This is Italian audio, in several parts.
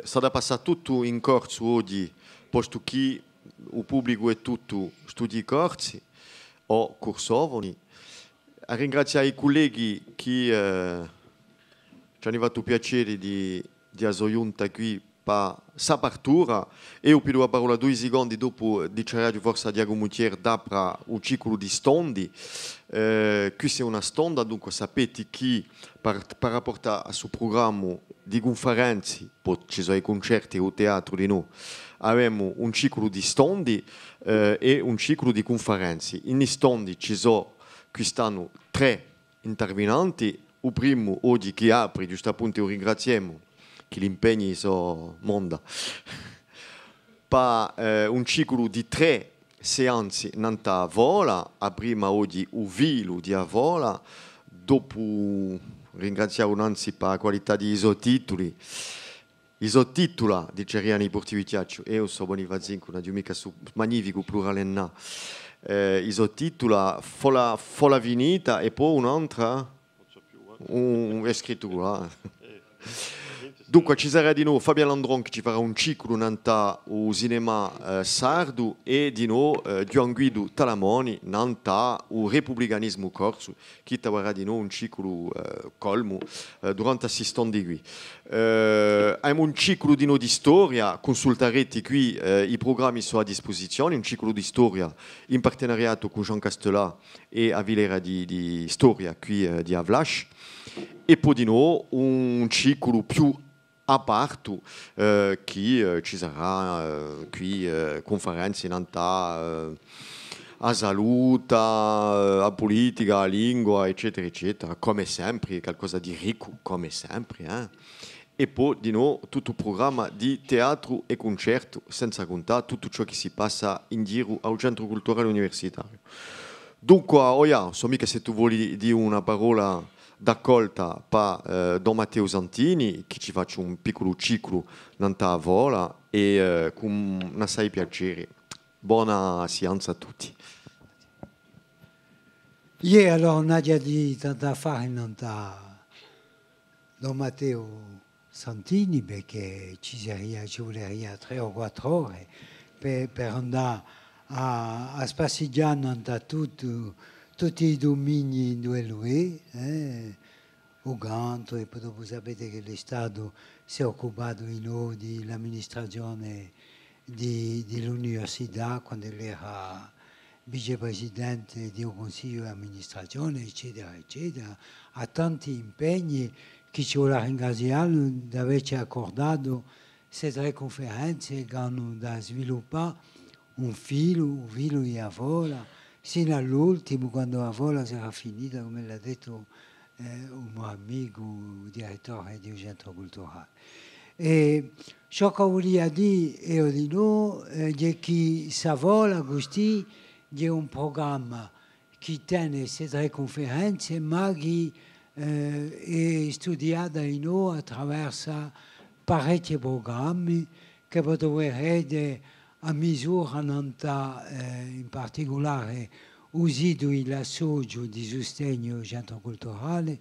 Sarà passato tutto in corso oggi, posto che il pubblico è tutto studi corsi o cursovoni. A ringraziare i colleghi che ci hanno fatto piacere di assoiunta qui per sa partura e io pido la parola 2 secondi dopo di cercare forse a Diago Mutier dapra un ciclo di stondi. Questa è una stonda, dunque sapete che per rapportare al suo programma di conferenze, poi ci sono i concerti o teatro di noi, abbiamo un ciclo di stondi e un ciclo di conferenze. In stondi ci sono quest'anno 3 intervenanti. Il primo oggi che apre, giusto appunto, lo ringraziamo, che gli impegni sono monda, per un ciclo di 3 seanze nanta vola, a prima oggi un vilo di vola, dopo ringraziamo anzi per la qualità di isotitoli. Isotitola di Ceriani Portivitiaccio, e io so Bonivazin con una mica su magnifico plurale na. Isotitola fola vinita e poi un'altra scrittura. Dunque ci sarà di nuovo Fabian Landron che ci farà un ciclo nanta o cinema sardo e di nuovo Gian Guido Talamoni nanta o repubblicanismo corso che avrà di nuovo un ciclo colmo durante l'assistenza qui. Abbiamo un ciclo di nuovo di storia, consulterete qui i programmi sono a disposizione, un ciclo di storia in partenariato con Jean Castellà e a Vilera di Storia qui di Avlash. E poi di nuovo un ciclo più aperto che ci sarà qui conferenze in a salute, a politica, a lingua, eccetera, eccetera, come sempre, qualcosa di ricco, come sempre. E poi di nuovo tutto il programma di teatro e concerto, senza contare tutto ciò che si passa in giro al centro culturale universitario. Dunque, so mica se tu vuoi dire una parola d'accolta per Don Matteo Santini, che ci faccia un piccolo ciclo nella vola e con un assai piacere. Buona scienza a tutti. Io allora Nadia di tanta fare nella Don Matteo Santini perché ci voleria 3 o 4 ore per andare a spaziare da tutti i domini dove lui è, Uganto, e poi dopo sapete che lo Stato si è occupato dell'amministrazione dell'università quando lui era vicepresidente di un consiglio di amministrazione, eccetera, eccetera, ha tanti impegni che ci vuole ringraziare di averci accordato queste 3 conferenze che hanno da sviluppare un filo di Avola, sino all'ultimo, quando Avola sarà finita, come l'ha detto un mio amico, il direttore di un centro culturale. E ciò che voglio dire di noi è che Savola così è un programma che tiene queste 3 conferenze, ma che è studiata in noi attraverso parecchi programmi che potrebbero a misura in particolare usido l'assoggio di sostegno al centro culturale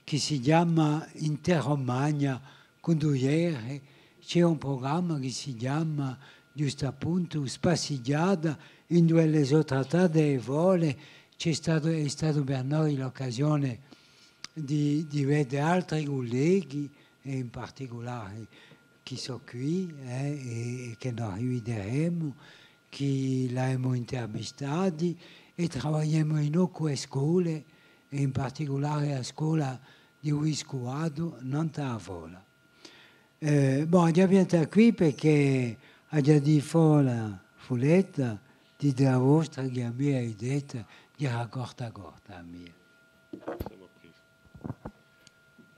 che si chiama Interromagna Conduiere. C'è un programma che si chiama giusto appunto Spaziata in due le sono trattate e vole. È stato per noi l'occasione di vedere altri colleghi e in particolare chi sono qui e che noi rivedremo, che l'abbiamo intervistati e lavoriamo in alcune scuole e in particolare la scuola di Wiscuado, non a Vola. Abbiamo qui perché ha già di la fuletta di la vostra che abbiamo detto di corta a me.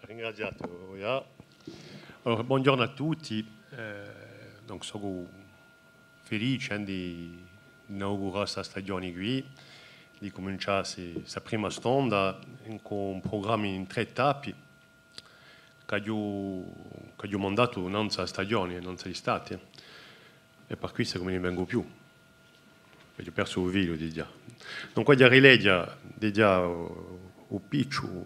Ringraziato. Allora, buongiorno a tutti. Sono felice di inaugurare questa stagione qui, di cominciare questa prima stonda con un programma in 3 tappi che ho mandato non questa stagione, non l'estate, e per questo come ne vengo più, perché ho perso il vilo di già. Dunque, io rileggo già il piccio,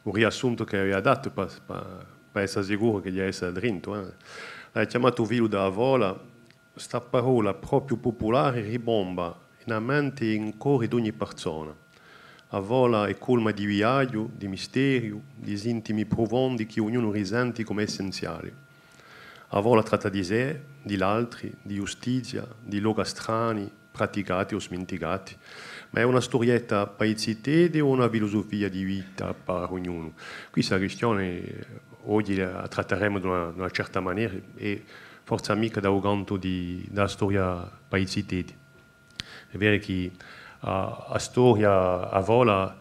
il riassunto che aveva dato per per essere sicuro che gli essere dentro. L'hai chiamato Vilo da Avola, sta parola proprio popolare ribomba in mente e in cuore di ogni persona. Avola è colma di viaggio, di mistero, di intimi profondi che ognuno risente come essenziali. Avola tratta di sé, di l'altri, di giustizia, di luoghi strani, praticati o smenticati. Ma è una storietta paesitede o una filosofia di vita per ognuno? Questa questione oggi la tratteremo di una certa maniera e forse mica da un canto della storia paesitede. È vero che la storia a vola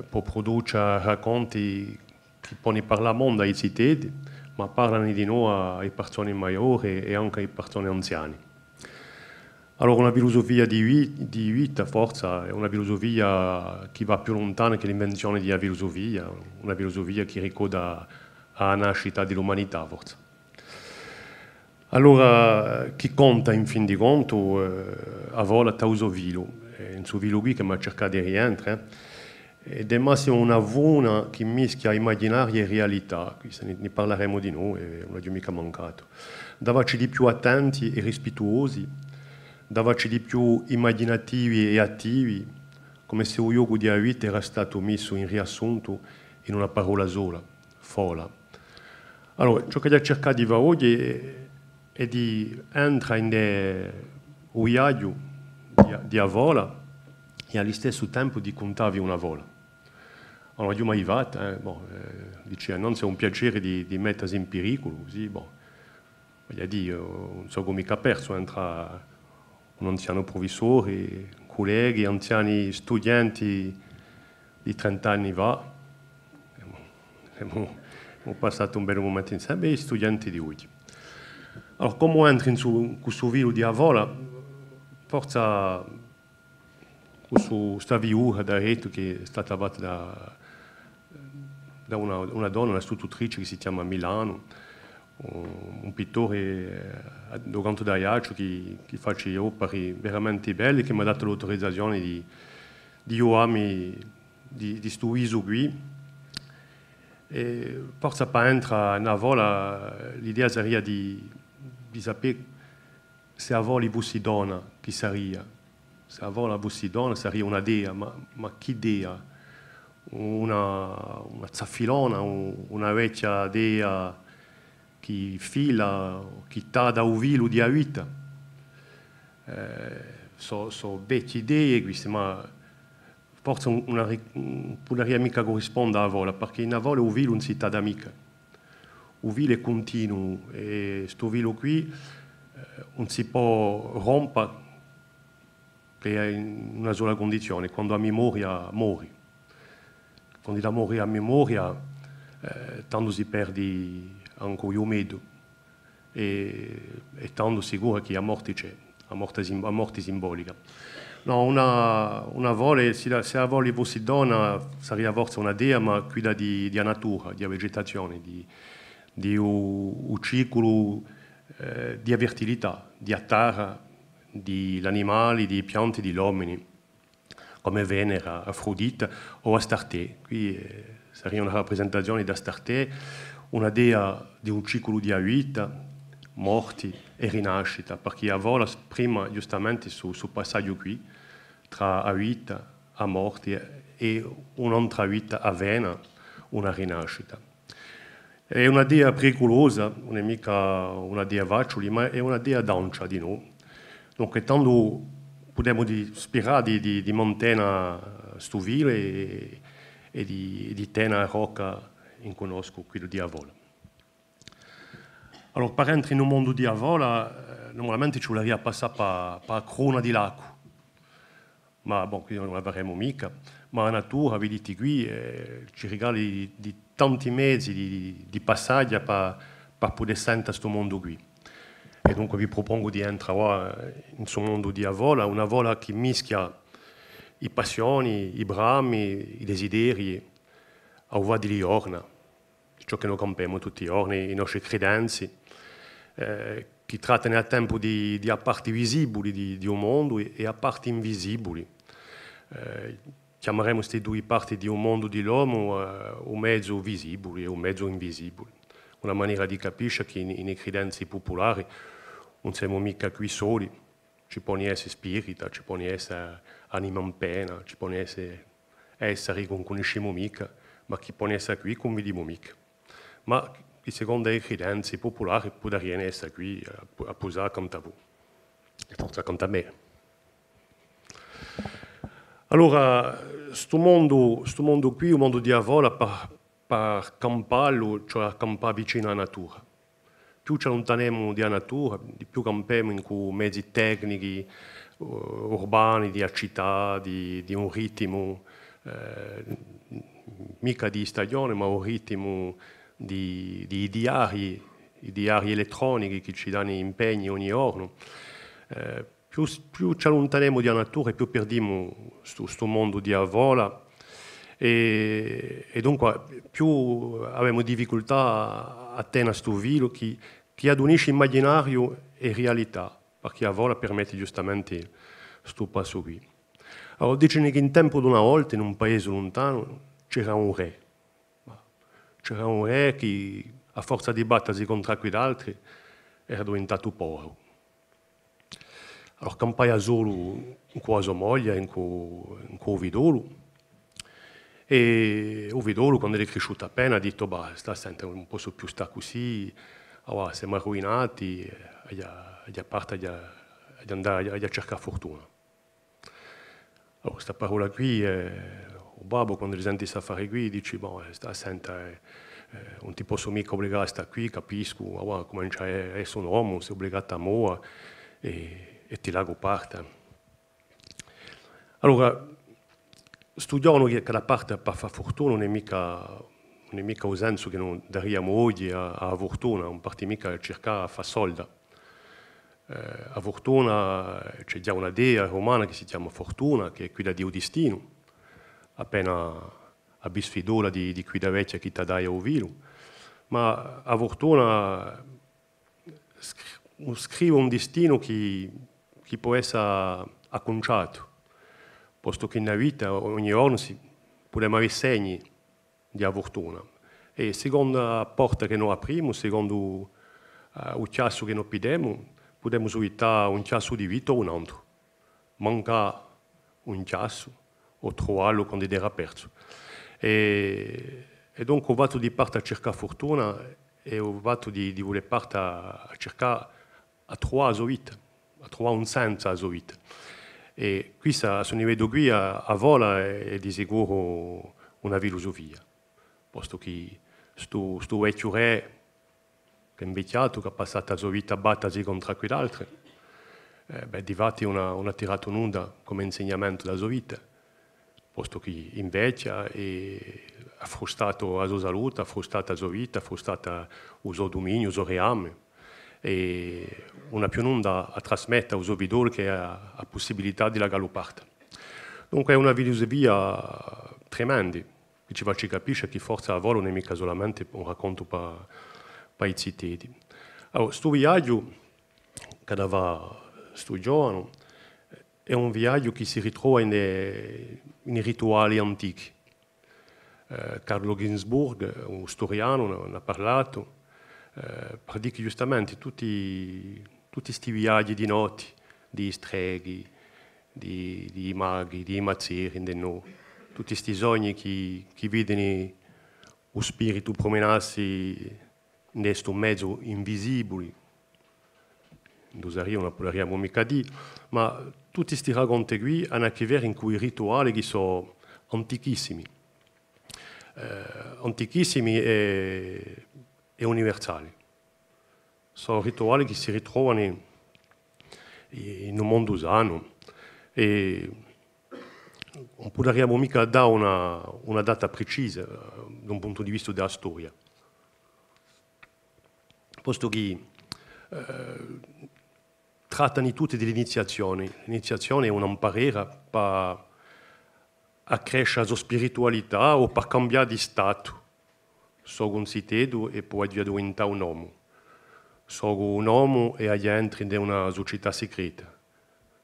può produrre racconti che possono parlare al mondo ai cittadini, ma parlano di noi alle persone maggiori e anche alle persone anziane. Allora una filosofia di vita forse è una filosofia che va più lontana che l'invenzione di una filosofia che ricorda la nascita dell'umanità forse. Allora, chi conta in fin di conto a vola tauso vilo, in suo vilo qui che mi ha cercato di rientrare, ed è massimo una vona che mischia immaginaria e realtà, qui ne parleremo di noi, non è mica mancato. Davaci di più attenti e rispettosi, davaci di più immaginativi e attivi, come se il yoga di vita era stato messo in riassunto in una parola sola, fola. Allora, ciò che ha cercato di fare oggi è di entrare in un viaggio di avola e allo stesso tempo di contare una vola. Allora, io mi arrivato, dice, non c'è un piacere di mettersi in pericolo, così, voglio dire, non so come mica perso, entra un anziano professore, colleghi, anziani studenti di 30 anni fa. Abbiamo passato un bel momento insieme e studenti di oggi. Allora, come entri in questo vilo di avola, forse questa viura da retto che è stata fatta da una donna, una istruttrice che si chiama Milano, un pittore durante da Iaccio che faceva opere veramente belle, che mi ha dato l'autorizzazione di di questo viso qui. E forse per entrare in avola l'idea sarebbe di sapere se a vola fosse donna chi sarebbe. Se a vola fosse donna sarebbe una dea, ma chi dea? Una zaffilona, una vecchia dea che fila, che sta da un vilo di vita. So vecchie idee queste, ma forse non mica corrisponde a vola, perché in vola un vilo non si sta da mica. Un vilo è continuo e questo vilo qui non si può rompere che è in una sola condizione, quando a memoria muore. Quando la muore a memoria, tanto si perde anche il medo e tanto sicuro che la morte c'è, la morte simbolica. No, una vola, se la vola fosse donna, sarebbe forse una dea, ma quella di natura, di vegetazione, di un ciclo di fertilità, di terra, di animali, di piante, di uomini, come Venere, Afrodite o Astarte. Qui sarebbe una rappresentazione di Astarte, una dea di un ciclo di vita, morti e rinascita, perché a vola prima giustamente sul passaggio qui, tra vita e morte e un'altra vita a vena, una rinascita. È una dea pericolosa, non è mica una dea facile, ma è una dea d'ancia di noi. Dunque, tanto possiamo ispirare di montana stuvile e di tena rocca in conosco quello di Avola. Allora, per entrare in un mondo di Avola, normalmente ci vorrebbe passare per crona di lago. Ma qui non la faremo mica. Ma la natura, vedete qui, ci regala di tanti mezzi di passaggio per poter sentire questo mondo qui. E dunque vi propongo di entrare in questo mondo di Avola, una vola che mischia i passioni, i brami, i desideri, a uva di liorna, ciò che noi campiamo tutti i giorni, i nostri credenze, che trattano a tempo di a parti visibili di un mondo e a parti invisibili. Chiameremo queste due parti di un mondo dell'uomo un mezzo visibile e un mezzo invisibile. una maniera di capire che in credenze popolari non siamo mica qui soli, ci può essere spirito, ci può essere anima in pena, ci può essere che non conosciamo mica, ma chi può essere qui convidiamo mica. Ma secondo le credenze popolari potrebbe essere qui a posare accanto a voi, forse accanto a me. Allora, questo mondo qui, il mondo di Avola, per camparlo, cioè campare vicino alla natura. Più ci allontaniamo dalla natura, di più campiamo in quei mezzi tecnici, urbani, di città, di un ritmo, mica di stagione, ma un ritmo di diari elettronici che ci danno impegni ogni giorno. Più ci allontaniamo dalla natura e più perdiamo questo mondo di Avola e dunque più abbiamo difficoltà a tenere questo filo che adunisce immaginario e realtà, perché Avola permette giustamente questo passo qui. Allora dicono che in tempo di una volta in un paese lontano c'era un re. C'era un re che a forza di battersi contro quegli altri era diventato povero. Allora campaia solo in qua sua moglie, in quel vidolo. E il vidolo, quando è cresciuto appena, ha detto, senti, non posso più stare così, allora, siamo arruinati, a parte ad andare a cercare fortuna. Allora, questa parola qui, il babbo, quando sente questa affare qui, dice, senti, non ti posso mica obbligare a stare qui, capisco, allora, comincia a essere un uomo, sei obbligato a muovere, e ti lago parte. Allora, studiano che la parte per fare fortuna non è mica il senso che non daremo oggi a fortuna, non parte mica a cercare a fare soldi. A fortuna c'è già una dea romana che si chiama Fortuna, che è quella di destino, appena a bisfidola di quella vecchia che ti dà il vilo. Ma a fortuna scrive un destino che può essere acconciato, posto che nella vita ogni giorno possiamo avere segni di fortuna. E secondo la porta che noi apriamo, secondo il chiasso che noi pidiamo, possiamo evitare un chiasso di vita o un altro. Manca un chiasso o trovarlo quando era aperto. E dunque il fatto di parte a cercare fortuna è il fatto di voler parte a cercare a trovare la sua vita, a trovare un senso alla sua vita. E qui, a questo livello qui, a Vola è di sicuro una filosofia, posto che questo vecchio re che è invecchiato, che ha passato la sua vita a battersi contro quegli altri, di fatti ha tirato un'onda come insegnamento della sua vita, posto che invecchia e ha frustrato la sua salute, ha frustrato la sua vita, ha frustrato il suo dominio, il suo reame, e una più un'onda a trasmettere al suo vidore che ha la possibilità di la galoppare. Dunque è una filosofia tremenda, che ci faccia capire che forse a volo non è mica solamente un racconto per i cittadini. Allora, questo viaggio che va sto giorno è un viaggio che si ritrova in rituali antichi. Carlo Ginzburg, un storiano, ne ha parlato, predica giustamente tutti questi viaggi di notte, di streghi, di maghi, di mazzeri, tutti questi sogni che vedono lo spirito promenarsi in questo mezzo invisibile. Non possiamo mica dire, ma tutti questi racconti qui hanno a che vedere con quei rituali che sono antichissimi. Antichissimi e universali. Sono rituali che si ritrovano in un mondo sano e non possiamo mica dare una data precisa da un punto di vista della storia. Posto che trattano tutte dell'iniziazione. L'iniziazione è una barriera per accrescere la sua spiritualità o per cambiare di stato. Sono un cittadino e poi diventare un uomo. Sono un uomo e entri in una società segreta.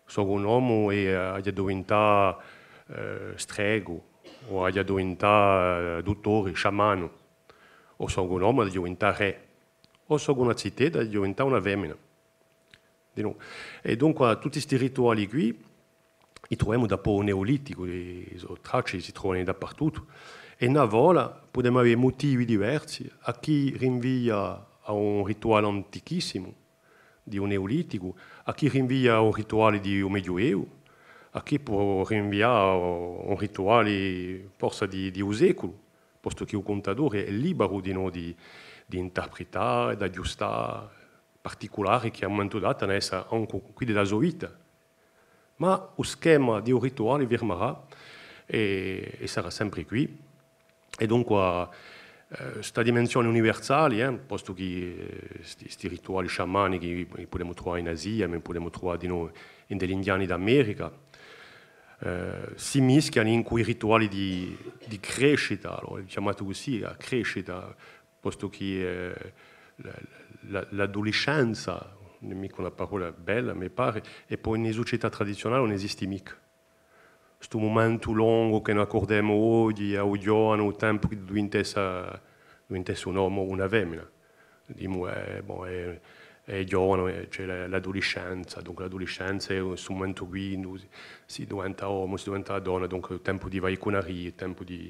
Sono un uomo e diventare strego o diventare dottore, sciamano. o sono un uomo da diventare re, o sono una città da diventare una femmina. E dunque tutti questi rituali qui li troviamo da po' neolitico, le tracce si trovano dappertutto. E una volta possiamo avere motivi diversi, a chi rinvia a un rituale antichissimo, di un neolitico, a chi rinvia a un rituale di un medioevo, a chi può rinviare a un rituale forse di un secolo, posto che il contatore è libero di interpretare, di aggiustare particolari che a un momento dato ne sono anche qui della sua vita. Ma lo schema di un rituale fermerà e sarà sempre qui. E dunque questa dimensione universale, posto che questi rituali sciamanici li possiamo trovare in Asia, ma li possiamo trovare di noi in degli indiani d'America, si mischiano in quei rituali di crescita, chiamato così, la crescita, posto che l'adolescenza, non è mica una parola bella, mi pare, e poi in società tradizionale non esiste mica. Questo momento lungo che noi accordiamo oggi, a giorno, il tempo che diventasse un uomo o una femmina. È giovane, c'è l'adolescenza, dunque l'adolescenza è un momento qui, si diventa uomo, si diventa donna, dunque il tempo di vaiconeria, il tempo di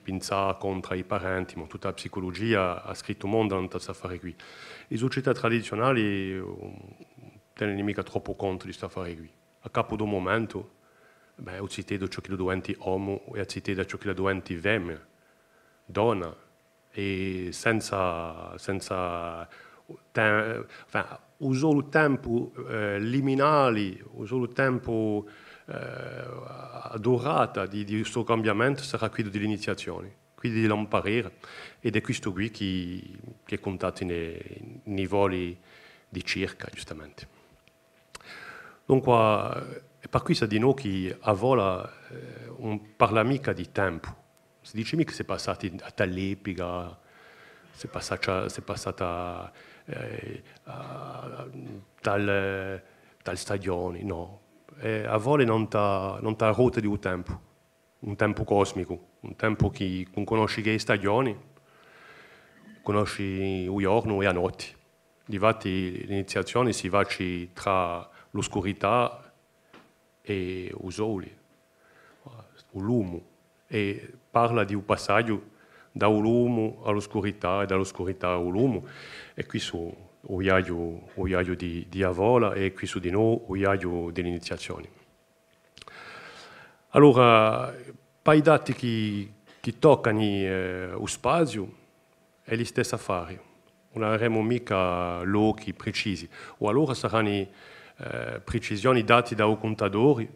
pensare contro i parenti, ma tutta la psicologia ha scritto un mondo non sta a fare qui. Le società tradizionali non tengono mica troppo conto di questo affare qui. A capo di un momento, o si vede ciò che lo diventi uomo e si vede ciò che lo diventi femmina, donna, e senza usò il tempo liminale, usò il tempo adorata di questo cambiamento sarà quello dell'iniziazione, quindi dell'imparare, ed è questo qui che è contato nei livelli di circa, giustamente. Dunque, è per questo di noi che a vola non parla mica di tempo, si dice mica che si è passati a dall'epica, si è passata dal stagione, no. A volte non ti rota di un tempo cosmico, un tempo che non conosci che stagioni, conosci il giorno e la notte. Difatti l'iniziazione si fa tra l'oscurità e il sole, il lume, e parla di un passaggio dal lume all'oscurità e dall'oscurità al lume, e qui su il viaggio di Avola e qui su di noi il viaggio dell'iniziazione. Allora, per i dati che toccano lo spazio è lo stesso affare, non avremo mica luoghi precisi, o allora saranno precisioni dati dai contatori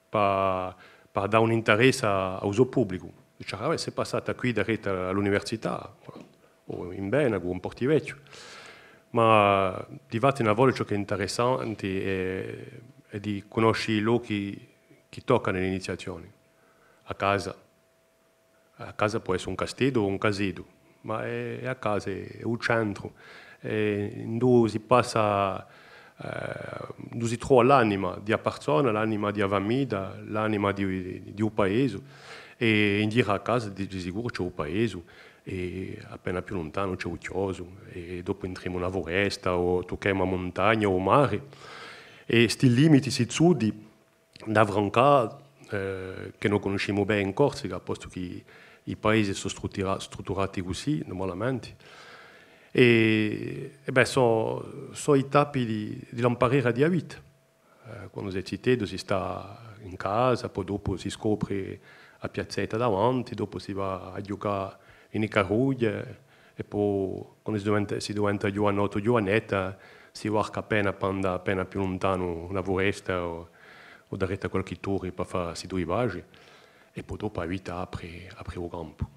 per dare un interesse all'uso pubblico. Diciamo, se è passata qui da rete all'università, o in Benago, o in Portivecchio, ma di fatto una volta ciò che è interessante è di conoscere i luoghi che toccano le iniziazioni. A casa può essere un castello o un caseto, ma è a casa, è un centro, dove si passa, dove si trova l'anima di una persona, l'anima di una famiglia, l'anima di un paese, e in giro a casa di sicuro c'è un paese, e appena più lontano c'è un chioso, e dopo entriamo in una foresta o tocchiamo una montagna o un mare, e questi limiti si chiudono da Vrancà, che non conosciamo bene in Corsica, posto che i paesi sono strutturati così normalmente, e sono i tappi di l'imparare di vita. Quando si è cittadino si sta in casa, poi dopo si scopre a piazzetta davanti, dopo si va a giocare in carruglie, e poi quando si diventa giovanotto o giovanetta si varca appena più lontano una foresta o da rete qualche torre per fare questi due vaggi, e poi dopo la vita apre il campo.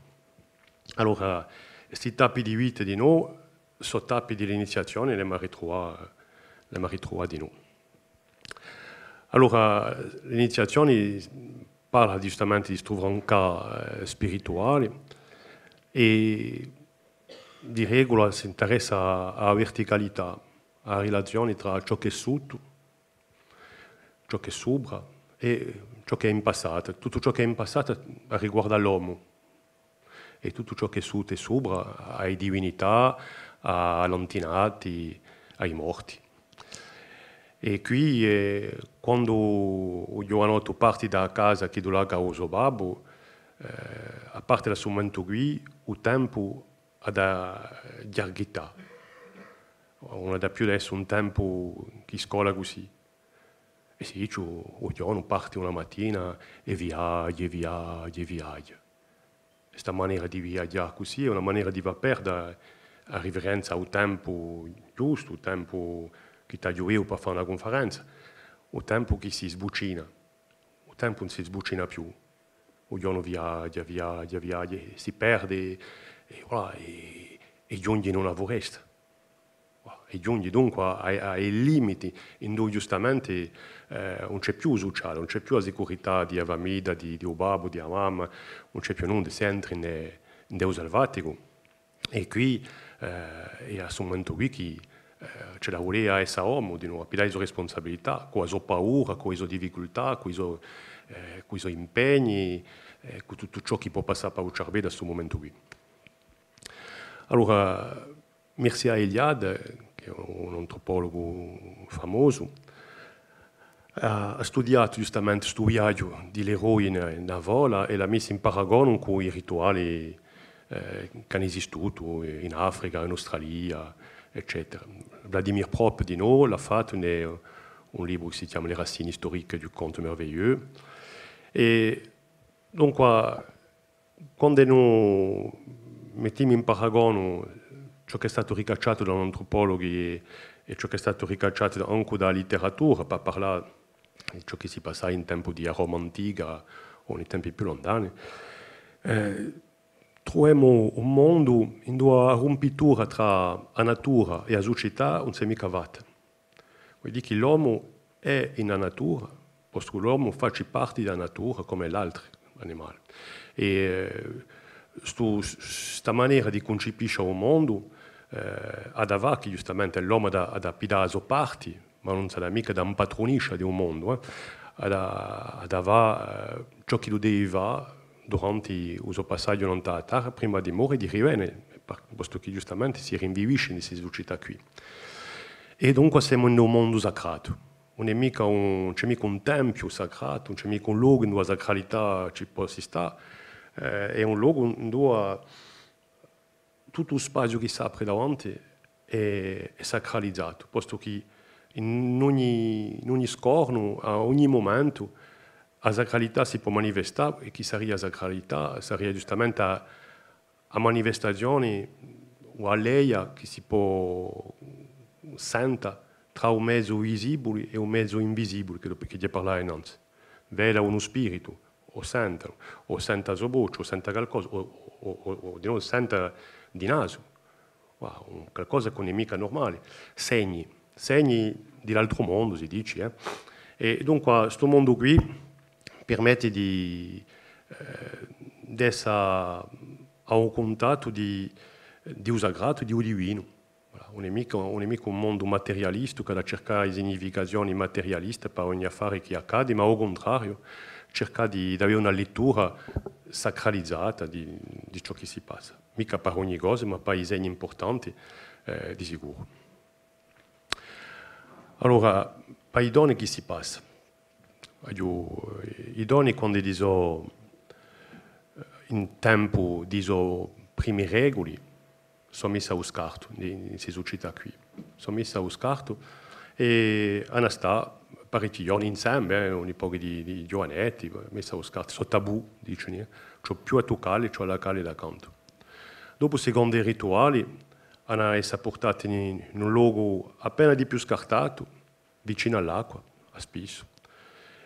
Allora, questi tappi di vita di noi sono tappi dell'iniziazione, le mi ritrovare di noi. Allora, l'iniziazione parla giustamente di struttura spirituale e di regola si interessa alla verticalità, alla relazione tra ciò che è sotto, ciò che è sopra e ciò che è in passato. Tutto ciò che è in passato riguarda l'uomo. e tutto ciò che è sotto e sopra, alle divinità, agli antenati, ai morti. E qui, quando il giovanotto parte da casa che do là a uso babbo, a parte da questo momento qui, il tempo ha da ghiarghità. Non ha più adesso un tempo che scola così. E sì, il giorno parte una mattina e viaggia. Questa maniera di viaggiare così è una maniera di perdere la riverenza al tempo giusto, il tempo che ti ha giovato per fare una conferenza, il tempo che si sbucina. Il tempo non si sbucina più. Il giorno viaggia, si perde e giunge in una foresta. E giunge dunque ai limiti in cui giustamente non c'è più sociale, non c'è più la sicurezza di Avamida, di Obabo, di Amam, non c'è più nulla, si entra in Deo Salvatico. E qui è a questo momento qui che c'è la volea a essere uomo, di non appidare la sua responsabilità, con la sua paura, con le sue difficoltà, con i suoi impegni, con tutto ciò che può passare per il cervello a questo momento qui. Allora, Mircea Eliade, che è un antropologo famoso, ha studiato giustamente questo viaggio dell'eroe in vola e l'ha messo in paragone con i rituali che hanno esistito in Africa, in Australia, eccetera. Vladimir Propp di noi l'ha fatto un libro che si chiama Les racines historiques du conte merveilleux. E dunque, quando noi mettiamo in paragone ciò che è stato ricacciato da antropologhi e ciò che è stato ricacciato anche dalla letteratura, per parlare di ciò che si passava in tempo di Roma antica o nei tempi più lontani, troviamo un mondo in una rompitura tra la natura e la società non si è mica fatta. Vuol dire che l'uomo è in natura, perché l'uomo fa parte della natura come l'altro animale. E questa maniera di concepire un mondo ad avere che giustamente l'uomo ha da pidare le sue parti, ma non sa mica da impatronisce di un mondo, ad avere ciò che lo deve durante il suo passaggio non la terra prima di morire e di rivenire, perché giustamente si rinvivisce in questa società qui. E dunque siamo in un mondo sacrato. Non c'è mica un tempio sacrato, non c'è mica un luogo in cui la sacralità ci può stare, è un luogo in cui tutto lo spazio che si apre davanti è sacralizzato, posto che in ogni scorno, a ogni momento, la sacralità si può manifestare e chi sarebbe la sacralità sarebbe giustamente a manifestazione o a lei che si può sentire tra un mezzo visibile e un mezzo invisibile, che ti parlare innanzi. Veda uno spirito, o senta la sua voce, o senta qualcosa, o di nuovo senta di naso, qualcosa che non è mica normale. Segni dell'altro mondo, si dice. E dunque, questo mondo qui permette di essere a un contatto di usagrato, di divino. Non è mica un mondo materialista che da cercare le significazioni materialiste per ogni affare che accade, ma al contrario, cerca di avere una lettura sacralizzata di ciò che si passa. Mica per ogni cosa, ma per i segni importanti, di sicuro. Allora, per i doni che si passa? I doni quando diso in tempo diso primi regoli sono messi allo scarto in questa società qui. Sono messi allo scarto e hanno stato parecchi giorni insieme, un po' di giovanetti, messi allo scarto, sono tabù, dicono, c'ho più a toccare, c'ho la cale da canto. Dopo, secondo i rituali, hanno essere portati in un luogo appena di più scartato, vicino all'acqua, a spisso.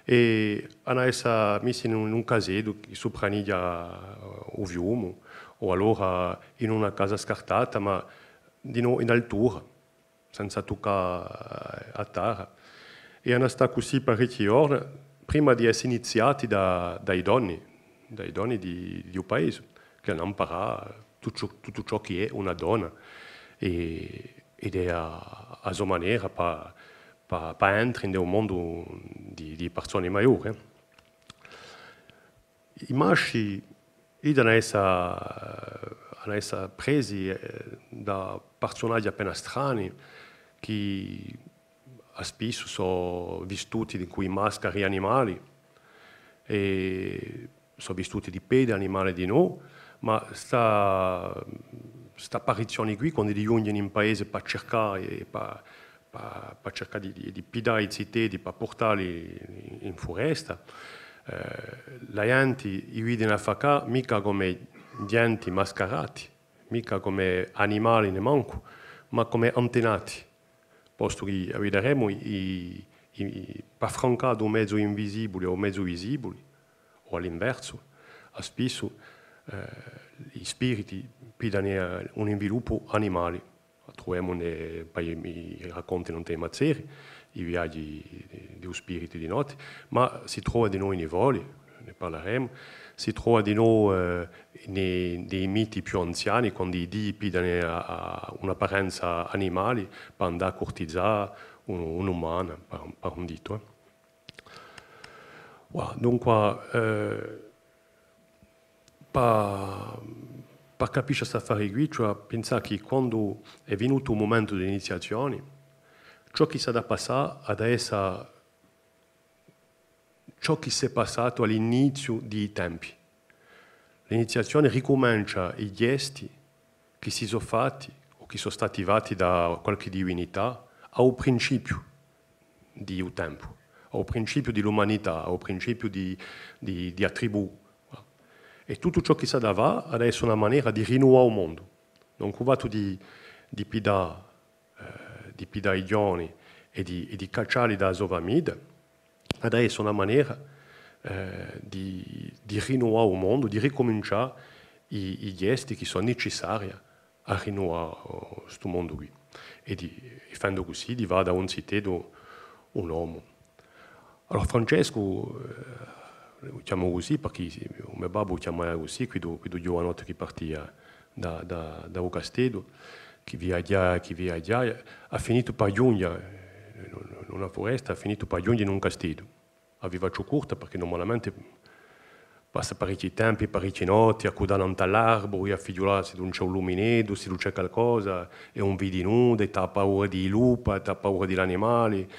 E hanno essere messi in un casedo che sopraniglia o fiume, o allora in una casa scartata, ma in altura, senza toccare a terra. E hanno stato così parecchie ore prima di essere iniziati dai doni di un paese, che hanno imparato tutto ciò che è una donna ed è a sua maniera per entrare in un mondo di persone maggiori. I maschi ed hanno presi da personaggi appena strani che spesso sono vissuti in cui maschere animali e sono vissuti di piedi animali di noi, ma sta apparizione qui quando giungono in paese per cercare di pidare i citedi per portarli in foresta, la gente i vede a fare mica come gente mascherati, mica come animali ne manco, ma come antenati. Posto che vedremo per affrontare un mezzo invisibile o mezzo visibile, o all'inverso, spesso i spiriti pidono un sviluppo animale. Troviamo i racconti non dei mazzeri, i viaggi degli spiriti di notte, ma si trova di noi nei voli, ne parleremo, si trova di noi nei miti più anziani, quando i dei pidono un'apparenza animale per andare a cortizzare un'umana, per un dito. Wow, dunque, per capire questa affare qui, cioè pensare che quando è venuto un momento di iniziazione, ciò che si è da passare adesso, ciò che si è passato all'inizio dei tempi. L'iniziazione ricomincia i gesti che si sono fatti o che sono stati fatti da qualche divinità al principio del tempo, al principio dell'umanità, al principio di attribù. E tutto ciò che si dava adesso è una maniera di rinnovare il mondo. Non è fatto di pidare i giorni e di cacciarli da Zovamide, adesso è una maniera di rinnovare il mondo, di ricominciare i gesti che sono necessari a rinnovare questo mondo qui. E facendo così, di va da un citedo un uomo. Allora Francesco, lo chiamo così perché mio babbo chiamava così, quando giovanotto che partiva da un castello, che viaggia, ha finito per giungere in una foresta, ha finito per giungere in un castello. Aveva più corta perché normalmente passa parecchi tempi, parecchie notti, a codare all'arbore, a figliolarsi di un cielo luminedo, se non c'è qualcosa, e un vidi nudo, e ha paura di lupa, ha paura degli animali.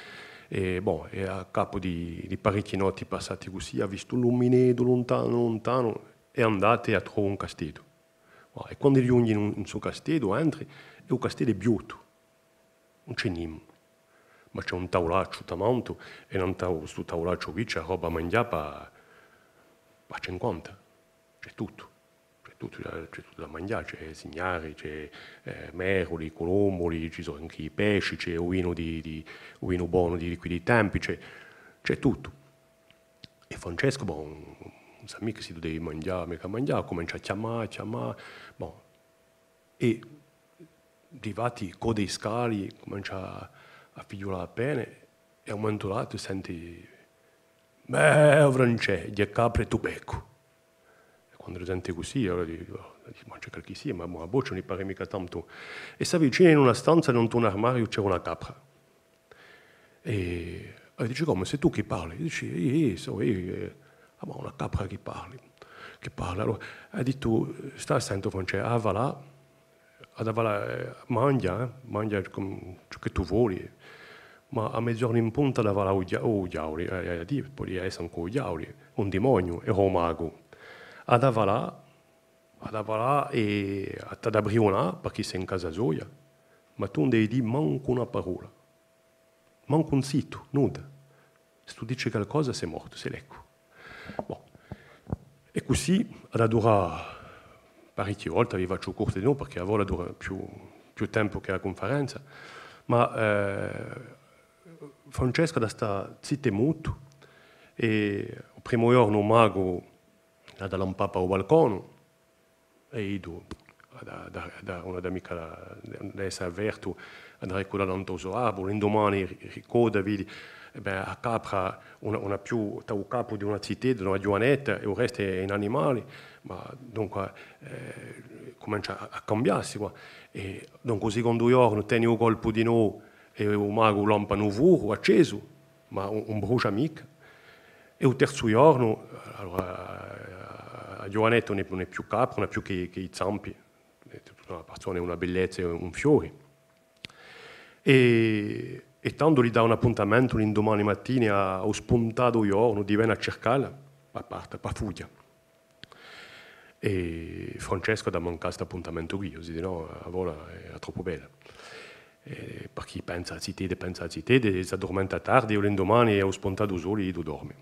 E a capo di parecchie notti passate così, ha visto un luminedo lontano, e andate a trovare un castello. E quando giungi in suo castello, entri, e il castello è biotto, non c'è niente. Ma c'è un tavolaccio davanti, e in questo tavolaccio qui c'è roba a mangiare per 50. C'è tutto da mangiare, c'è signari, c'è meroli, colomboli, ci sono anche i pesci, c'è il vino buono di quei tempi, c'è tutto. E Francesco, non sa mica se devi mangiare, comincia a chiamare, e arrivati con dei scali, comincia a figliolare bene, e a un momento dato senti, Francesco, di capre tu becco. Quando lo sente così, allora dico, ma c'è qualche sì, ma a boccia non mi pare mica tanto. E si avvicina in una stanza, in un armadio, c'era una capra. E dice, come, sei tu che parli? Dice, ma una capra che parla. Allora, ha detto, sta attento, Francesco, va là, mangia ciò che tu vuoi. Ma a mezz'ora in punta da là o diavoli, poi essere ancora diavoli, un demonio, era un mago. Andava là e ad aprire perché sei in casa sua, ma tu non devi dire manco una parola, manco un sito, nulla. Se tu dici qualcosa sei morto, sei lecco. E così ad durare parecchie volte, aveva più corto di noi perché a volte dura più tempo che la conferenza, ma Francesco da sta zitto muto e il primo giorno un mago da lampare al balcone e io da una amica da essere avverto andare a curare un toso arbore, l'indomani ricorda, vedi, a capra una più da un capo di una città, una giovanetta e il resto è in animali, ma dunque comincia a cambiarsi. E dunque il secondo giorno tieni un colpo di no e il mago lampa un furo acceso, ma un brucia mica. E il terzo giorno, allora, Giovanetto non è più capro, non è più che i zampi, è tutta una persona, una bellezza, un fiore. E tanto gli dà un appuntamento l'indomani mattina a spuntato giorno, di viene a cercarla, a parte, a fuggia. E Francesco da mancare questo appuntamento qui, così no, a vola è troppo bella. Per chi pensa a zitede, si addormenta tardi, e l'indomani è spuntato solo e dorme.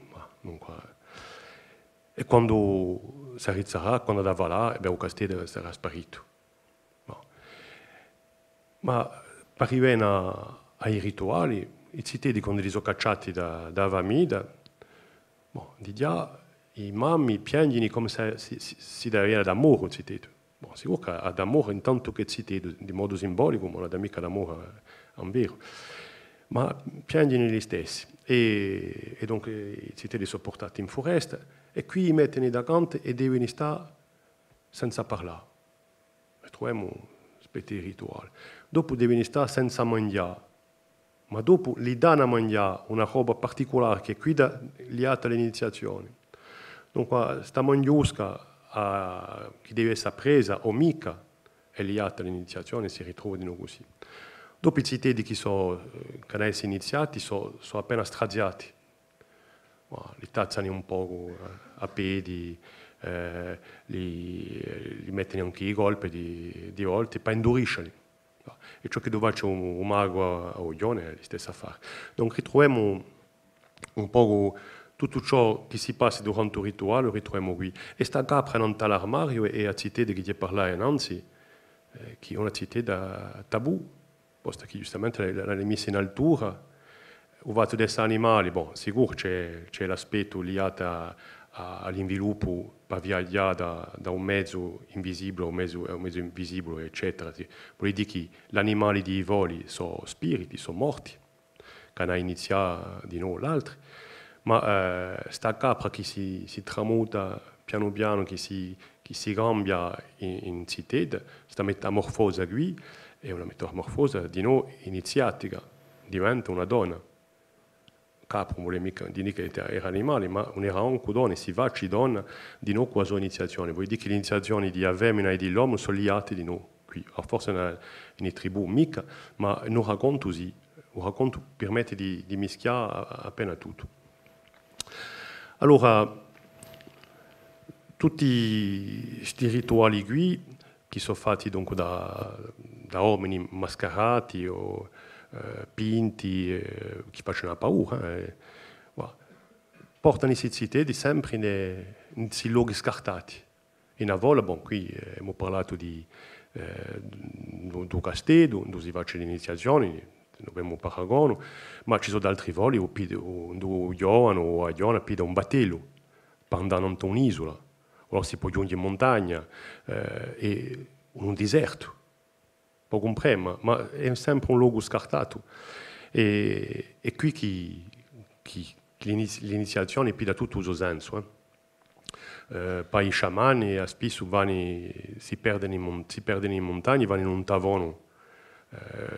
E quando si rizzerà, quando andava là, il castello sarà sparito. Ma per arrivare ai rituali, i zitedi quando li sono cacciati da famiglia, di già i mammi piangono come se si deve d'amore, zitedi. Sicuro che ha d'amore intanto che zitedi, di modo simbolico, ma non ha mica d'amore a vero. Ma piangono gli stessi. E dunque i zitedi sono portati in foresta e qui li mettono davanti e devono stare senza parlare. E troviamo aspetti rituali. Dopo devono stare senza mangiare, ma dopo gli danno a mangiare una roba particolare che qui gli ha l'iniziazione. Dunque, questa mangiusca che deve essere presa o mica e gli ha l'iniziazione si ritrovano così. Dopo i zitedi che sono iniziati sono appena straziati. Li tazzano un po' a piedi, li mettono anche i colpi di volte per induriscerli. E ciò che doveva fare un mago a Oglione è la stessa affare. Dunque ritroviamo un po' tutto ciò che si passa durante il rituale, lo ritroviamo qui. E sta capra non all'armadio e a zitedi che ti parlai innanzi, che è una zitedi da tabù, posto che giustamente l'ha messa in altura. Il fatto di essere animali, sicuro c'è l'aspetto legato all'inviluppo per viaggiare da un mezzo invisibile a un mezzo invisibile, eccetera. Vuol dire che gli animali di voli sono spiriti, sono morti, che hanno iniziato di nuovo l'altro, ma sta capra che si tramuta piano piano, che si cambia in zitede, questa metamorfosa qui è una metamorfosa di nuovo iniziatica, diventa una donna. Capro non vuole mica dire che era animale, ma era anche donna, si va ci donna di nuovo con la sua iniziazione. Vuol dire che le iniziazioni di femmina e dell'uomo sono legate di nuovo qui. Forse in tribù mica, ma non racconto così. Un racconto permette di mischiare appena tutto. Allora, tutti questi rituali qui, che sono fatti dunque da uomini mascherati o pinti, che facciano paura, portano i zitedi sempre in questi luoghi scartati. In Avola, qui abbiamo parlato di castello, dove si facciano le iniziazioni, non abbiamo paragono, ma ci sono altri voli dove giovane o a giovane pide un battello per andare in un'isola, o si può giungere in montagna e in un deserto. Può comprendere, ma è sempre un luogo scartato. E qui l'iniziazione pide tutto il suo senso. Poi i sciamani spesso si perdono in montagna, vanno in un tavono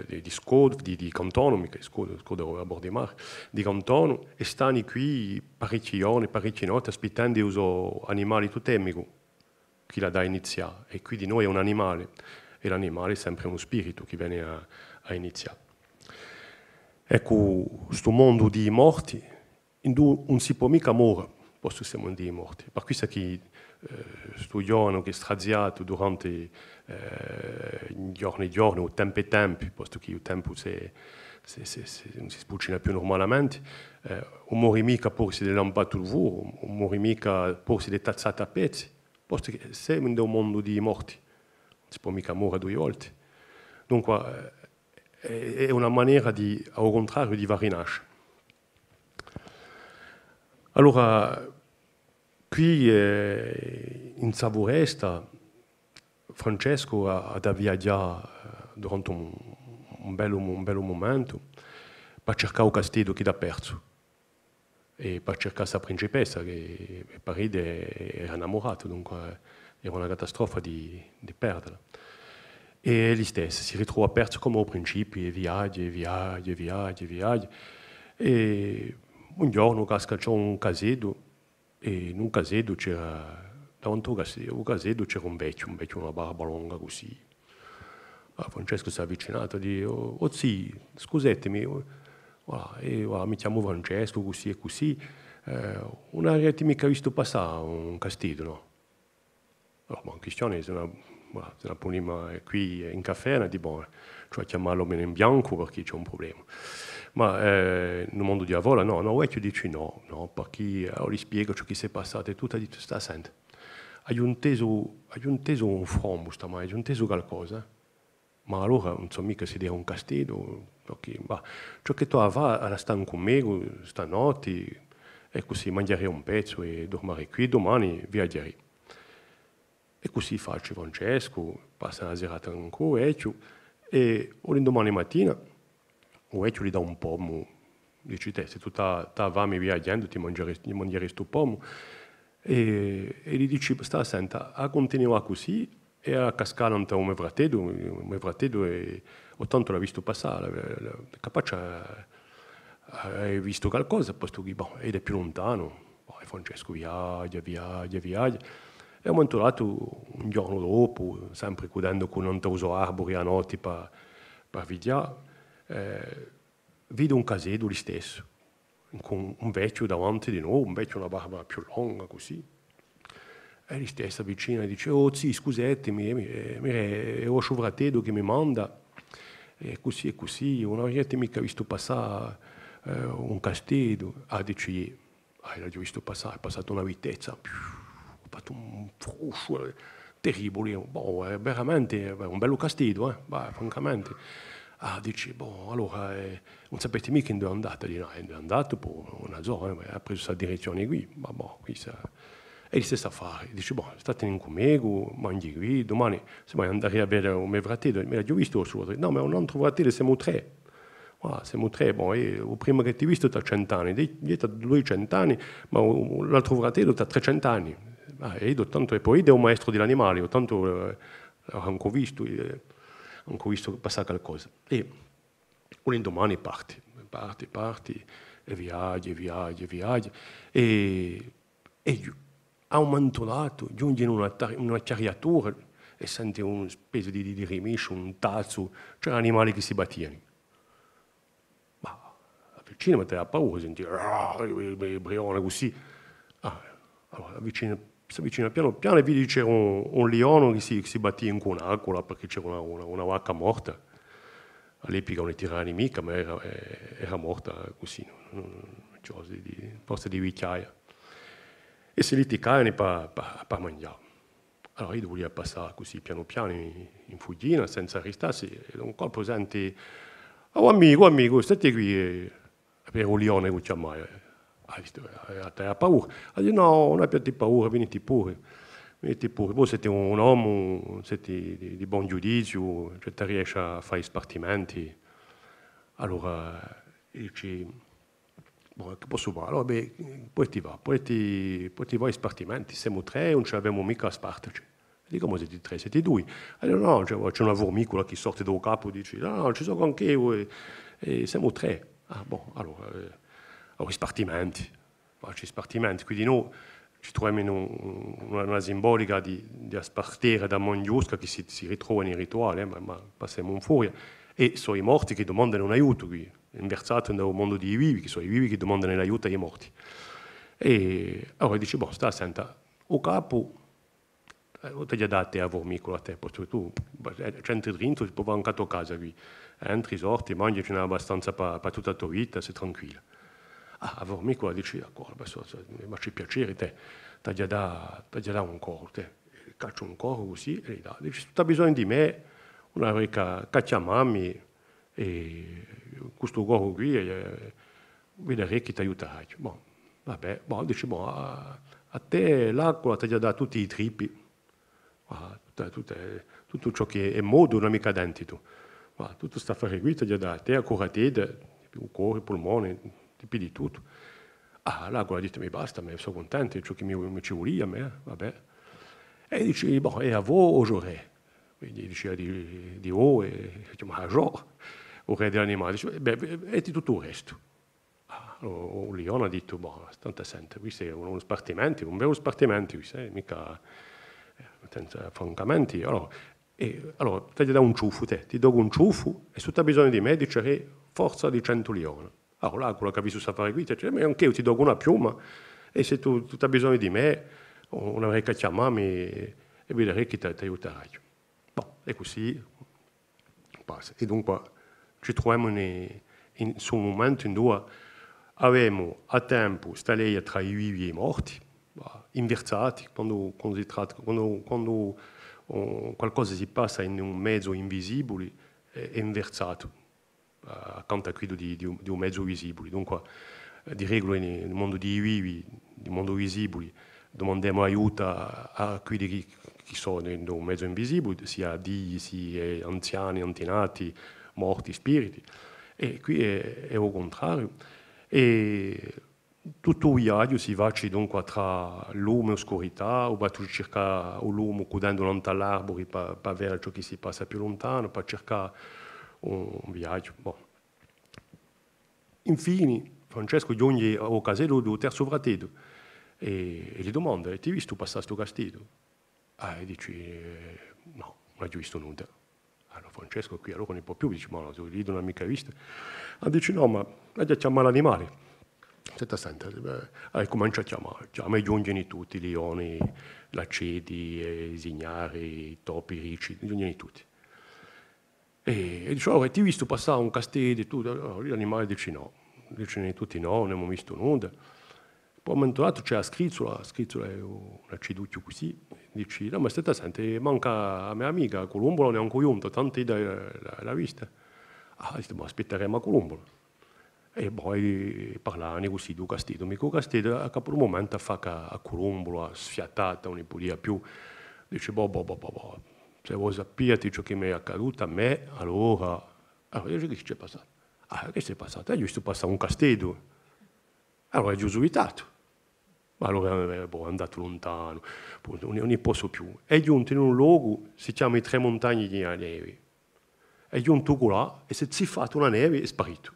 di Scod, di Cantono, mica Scod a bordo di mare, di Cantono, e stanno qui parecchi giorni, parecchie notti, aspettando gli animali totemici che la dà a iniziare. E qui di noi è un animale. E l'animale è sempre uno spirito che viene a iniziare. Ecco, questo mondo di morti, non si può mica morire, posto siamo di morti. Per questo che questo giorno che è straziato durante i giorni o tempi e tempi, posto che il tempo non si spuccina più normalmente, non muore mica porsi delle lampate al volo, non muore mica porsi delle tazzate a pezzi, posto che siamo in un mondo di morti. Si può mica morire 2 volte. Dunque è una maniera al contrario di rinascere. Allora, qui in Savoresta Francesco ha da viaggiare durante un bello momento per cercare il castello che l'ha perso e per cercare questa principessa che Paride era innamorato, dunque era una catastrofe di perderla. E egli stesso si ritrova perso come al principio, e viaggia. E un giorno casca c'è un casedo, e in un casedo c'era davanti al casello c'era un vecchio con una barba lunga così. Francesco si è avvicinato e dice, oh sì, scusatemi, mi chiamo Francesco, così e così, non avete mica visto passare un castello, no? Allora, in questione, se una punima qui in caffè, tipo, cioè chiamarlo in bianco perché c'è un problema. Ma nel mondo di lavoro, no, vecchio dice no, perché gli spiego ciò che si è passato e tutto, ha detto, sta senti, hai inteso un fromo stamani, hai inteso qualcosa? Ma allora non so mica se era un castello, perché ciò che tu hai stare con me stanotte, e così mangiare un pezzo e dormire qui, domani viaggiare. E così faccio Francesco, passa la serata con il vecchio, e l'indomani mattina il vecchio gli dà un pomo, dice te, se tu vai viaggiando ti mangeresti questo pomo, e gli dice, sta senta, a continuare così, e a cascare un mio fratello e ho tanto l'ha visto passare, capace hai visto qualcosa, posto che ed è più lontano, e Francesco viaggia, e ho montato un giorno dopo, sempre chiudendo con un toso arbori a notte per viaggiare, vedo un casello lì stesso, con un vecchio davanti di noi, un vecchio una barba più lunga così. E lì stessa vicina e dice, oh sì, scusatemi, è un fratello che mi manda, e così, non avete mica visto passare un castello. Dice, l'ho visto passare, è passata una vitezza, ho fatto un fruscio terribile, veramente un bello castello, francamente. Dice, allora, non sapete mica dove è andato? Dice, no, è andato per una zona, ha preso questa direzione qui, qui è lo stesso affare. Dice, state con me, mangi qui, domani se vuoi andare a vedere un mio fratello, mi l'ho visto il suo. No, ma un altro fratello, siamo tre. Siamo tre, il primo che ti ho visto ha 100 anni, dietro lui 100 anni, ma l'altro fratello ha 300 anni. E io tanto, e poi è un maestro degli animali, ho tanto ho ancora visto passare qualcosa. E un domani parti, e viaggia, e aumentato, giunge in una carriatura e sente una specie di rimiscio, un tazzo, c'erano animali che si battevano. Ma vicino mi ha paura, sentire il brione così. Allora si avvicina piano piano e vedi che c'era un leone che si batteva con un'aquila perché c'era una vacca morta. All'epoca non tirava mica, ma era morta così, forse di vecchiaia. E si litigavano per mangiare. Allora io volevo passare così piano piano in fuggina, senza arrestarsi, e un colpo senti, amico, state qui, per un leone che chiamai. Ha paura. Ha detto, no, non abbiate paura, venite pure. Voi siete un uomo, siete di buon giudizio, cioè ti riesci a fare spartimenti. Allora, dice, che posso fare? Allora, poi ti va ai spartimenti, siamo tre, non ce l'abbiamo mica a sparterci. Dico, come siete tre? Siete due? Allora, no, c'è una formicola che sorte dal capo e dice, no, ci sono anche io, e siamo tre. Allora, i spartimenti. Ci spartimenti, quindi noi ci troviamo in una simbolica di spartire da Mondiusca che si ritrova nei rituali, ma passiamo in furia. E sono i morti che domandano un aiuto qui, inversato nel mondo dei vivi, che sono i vivi che domandano l'aiuto ai morti. E allora dice, senta, o capo, ti ha dato a formicola a te, perché tu c'entri dentro, puoi fare anche a casa qui, entri, sorti, mangi, ce n'è abbastanza per tutta la tua vita, sei tranquilla. A formicola dice, d'accordo, mi faccio piacere, ti ha già dato un coro, caccio un coro così, e gli dà, dice, tu hai bisogno di me, una rica cacciamami, e questo coro qui, vedrai che ti aiuterai. Dice, a te l'acqua ti ha già dato tutti i trippi, tutto ciò che è modo, non è mica identico. Tutto questo affare qui ti ha già dato, te ancora te, il cuore, il polmone, di tutto. L'acqua ha detto, mi basta, mi sono contento, ciò che mi ci voleva, vabbè. E dice, e a voi o re? Quindi diceva di voi, e dice, ma già, o re dell'animale, dice, e di tutto il resto. Allora, Leone ha detto, boh, tanto sente, questo è uno spartimento, un vero spartimento, mica francamente. Allora, ti do un ciuffo, ti do un ciuffo, e se tu hai bisogno di me, dice forza di 100 leoni. Allora, là, quello che ha visto fare qui, dice, ma anche io ti do una piuma, e se tu hai bisogno di me, una vecchia chiamarmi e vedrai che ti aiuterai. Boh, e così passa. E dunque ci troviamo in un momento in cui avevamo a tempo sta lei tra i vivi e i morti, inversati, quando qualcosa si passa in un mezzo invisibile, è inversato, accanto a quello di un mezzo visibile. Dunque, di regola nel mondo dei vivi, nel mondo visibile, domandiamo aiuto a quelli che sono in un mezzo invisibile, sia Dio, sia anziani, antenati, morti, spiriti. E qui è il contrario. E tutto il viaggio si va dunque tra lume e oscurità, o va a cercare il lume chiudendo lontano l'arbore per vedere ciò che si passa più lontano, per cercare un viaggio. Bon. Infine, Francesco giunge al casello del terzo fratello e gli domanda: ti hai visto passare questo castello? E dice: no, non ho visto nulla. Allora Francesco qui allora non può più, dice: ma no, lì non l'ho mica visto. Dice: no, ma hai già chiamato l'animale. Senta, comincia a chiamare, e giungono tutti, i leoni, l'aceti, i zignari, i topi, i ricci, giungono tutti. E dice: oh, ti hai visto passare un castello e tutto? Allora, l'animale dice: no, dicono tutti: no, non abbiamo visto nulla. Poi un momento c'è la scrittola è un aciduccio così, dice: no, ma sente, manca a mia amica, Colombo non è ancora giunto, tanto l'ha vista. Dice: ma aspetteremo a Colombo. E poi parlano così del castello, mica il castello a capo del momento fa che a Colombo, a sfiatata, non ne podia più. Dice: se vuoi sapere ciò che mi è accaduto a me, allora io che c'è passato? Che c'è passato? Hai visto passare un castello? Allora è giusuitato. Allora è andato lontano, non ne posso più. È giunto in un luogo, si chiama i Tre Montagne di Neve. È giunto là e si è ziffato una neve e è sparito.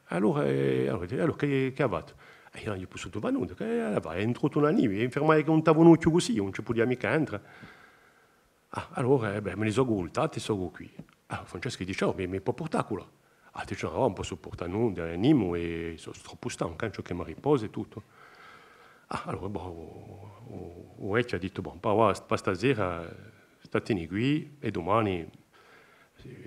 Allora che ha fatto? Io non gli posso trovare nulla, è entrato una neve, è infermato che un tavolino così, non ci poteva mica entrare. Allora me li sono voltati e sono qui. Francesco dice: oh, mi può portare qua? Dice: no, non posso portare nulla, animo e sono troppo stanco, anche che mi riposo e tutto. Allora, il vecchio ha detto: per stasera statene qui e domani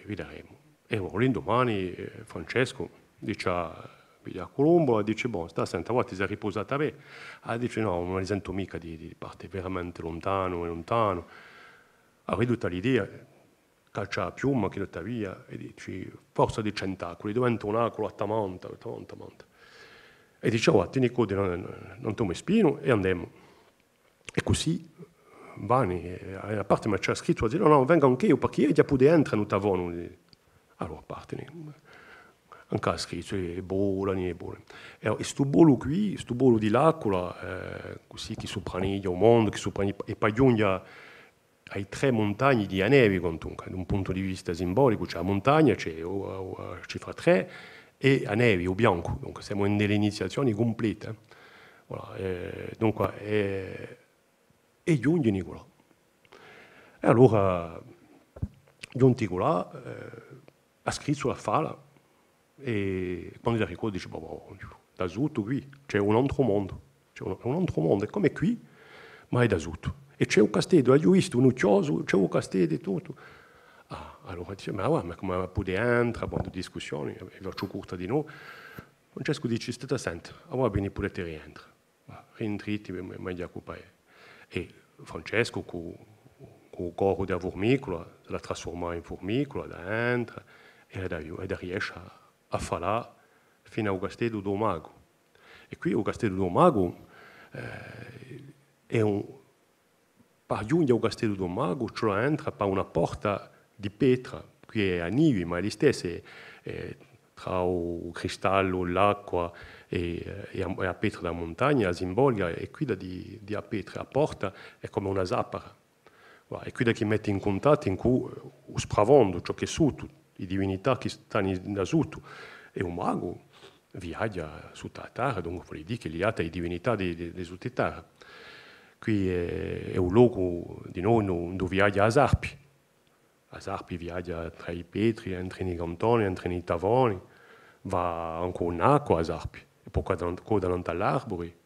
vedremo. E l'indomani Francesco dice a Colombo, dice: senta, guarda, ti sei riposata bene? Dice: no, non mi sento mica di parte veramente lontano e lontano. Avevo tutta l'idea, caccia la piuma che non via e dice: forza di centacoli, diventa un acolo a tamanta. E dice: oh, tieni conto, non ti mi spino e andiamo. E così vanno, a parte mi c'era scritto, dice: no, venga anche io, perché io già potevo entrare in tavono. Allora parte, anche a scritto, e bolani. E questo bolo qui, questo bolo di l'acqua, così che sopraniglia il mondo, e poi giunge ai tre montagne di Anevi, da un punto di vista simbolico, c'è la montagna, c'è la cifra 3, e Anevi, il bianco, dunque siamo nelle iniziazioni complete. Voilà, dunque, e giungono qua. E allora, giunti là, ha scritto sulla fala, e quando la ricorda dice: da tutto qui, c'è un altro mondo, è come qui, ma è da tutto. E c'è un castello, hai visto, un chioso, c'è un castello e tutto. Allora dice: ma come può entrare, quando discussioni, è più corta di noi. Francesco dice: state senti, allora bene potete rientrare. Rientrite, ma già occupare. E Francesco, con il corpo della formicola, la trasforma in formicola, da entra, e da riesce a fare fino al castello del mago. E qui il castello del mago è per giungere al castello del mago, ci entra per una porta di pietra, qui è a Nivi, ma è la stessa, tra il cristallo, l'acqua e la pietra della montagna, la simbolica, e qui di pietra, la porta è come una zappara. E qui da chi mette in contatto in cui sprofondo, ciò che è sotto, le divinità che stanno da sotto, e un mago viaggia su la terra, dunque vuol dire che gli altri divinità di tutta terra. Qui è un luogo di noi dove viaggia a Sarpi. A Sarpi viaggia tra i Petri, tra i Cantoni, tra i Tavoni, va ancora in acqua a Sarpi, e poi coda davanti all'arbore.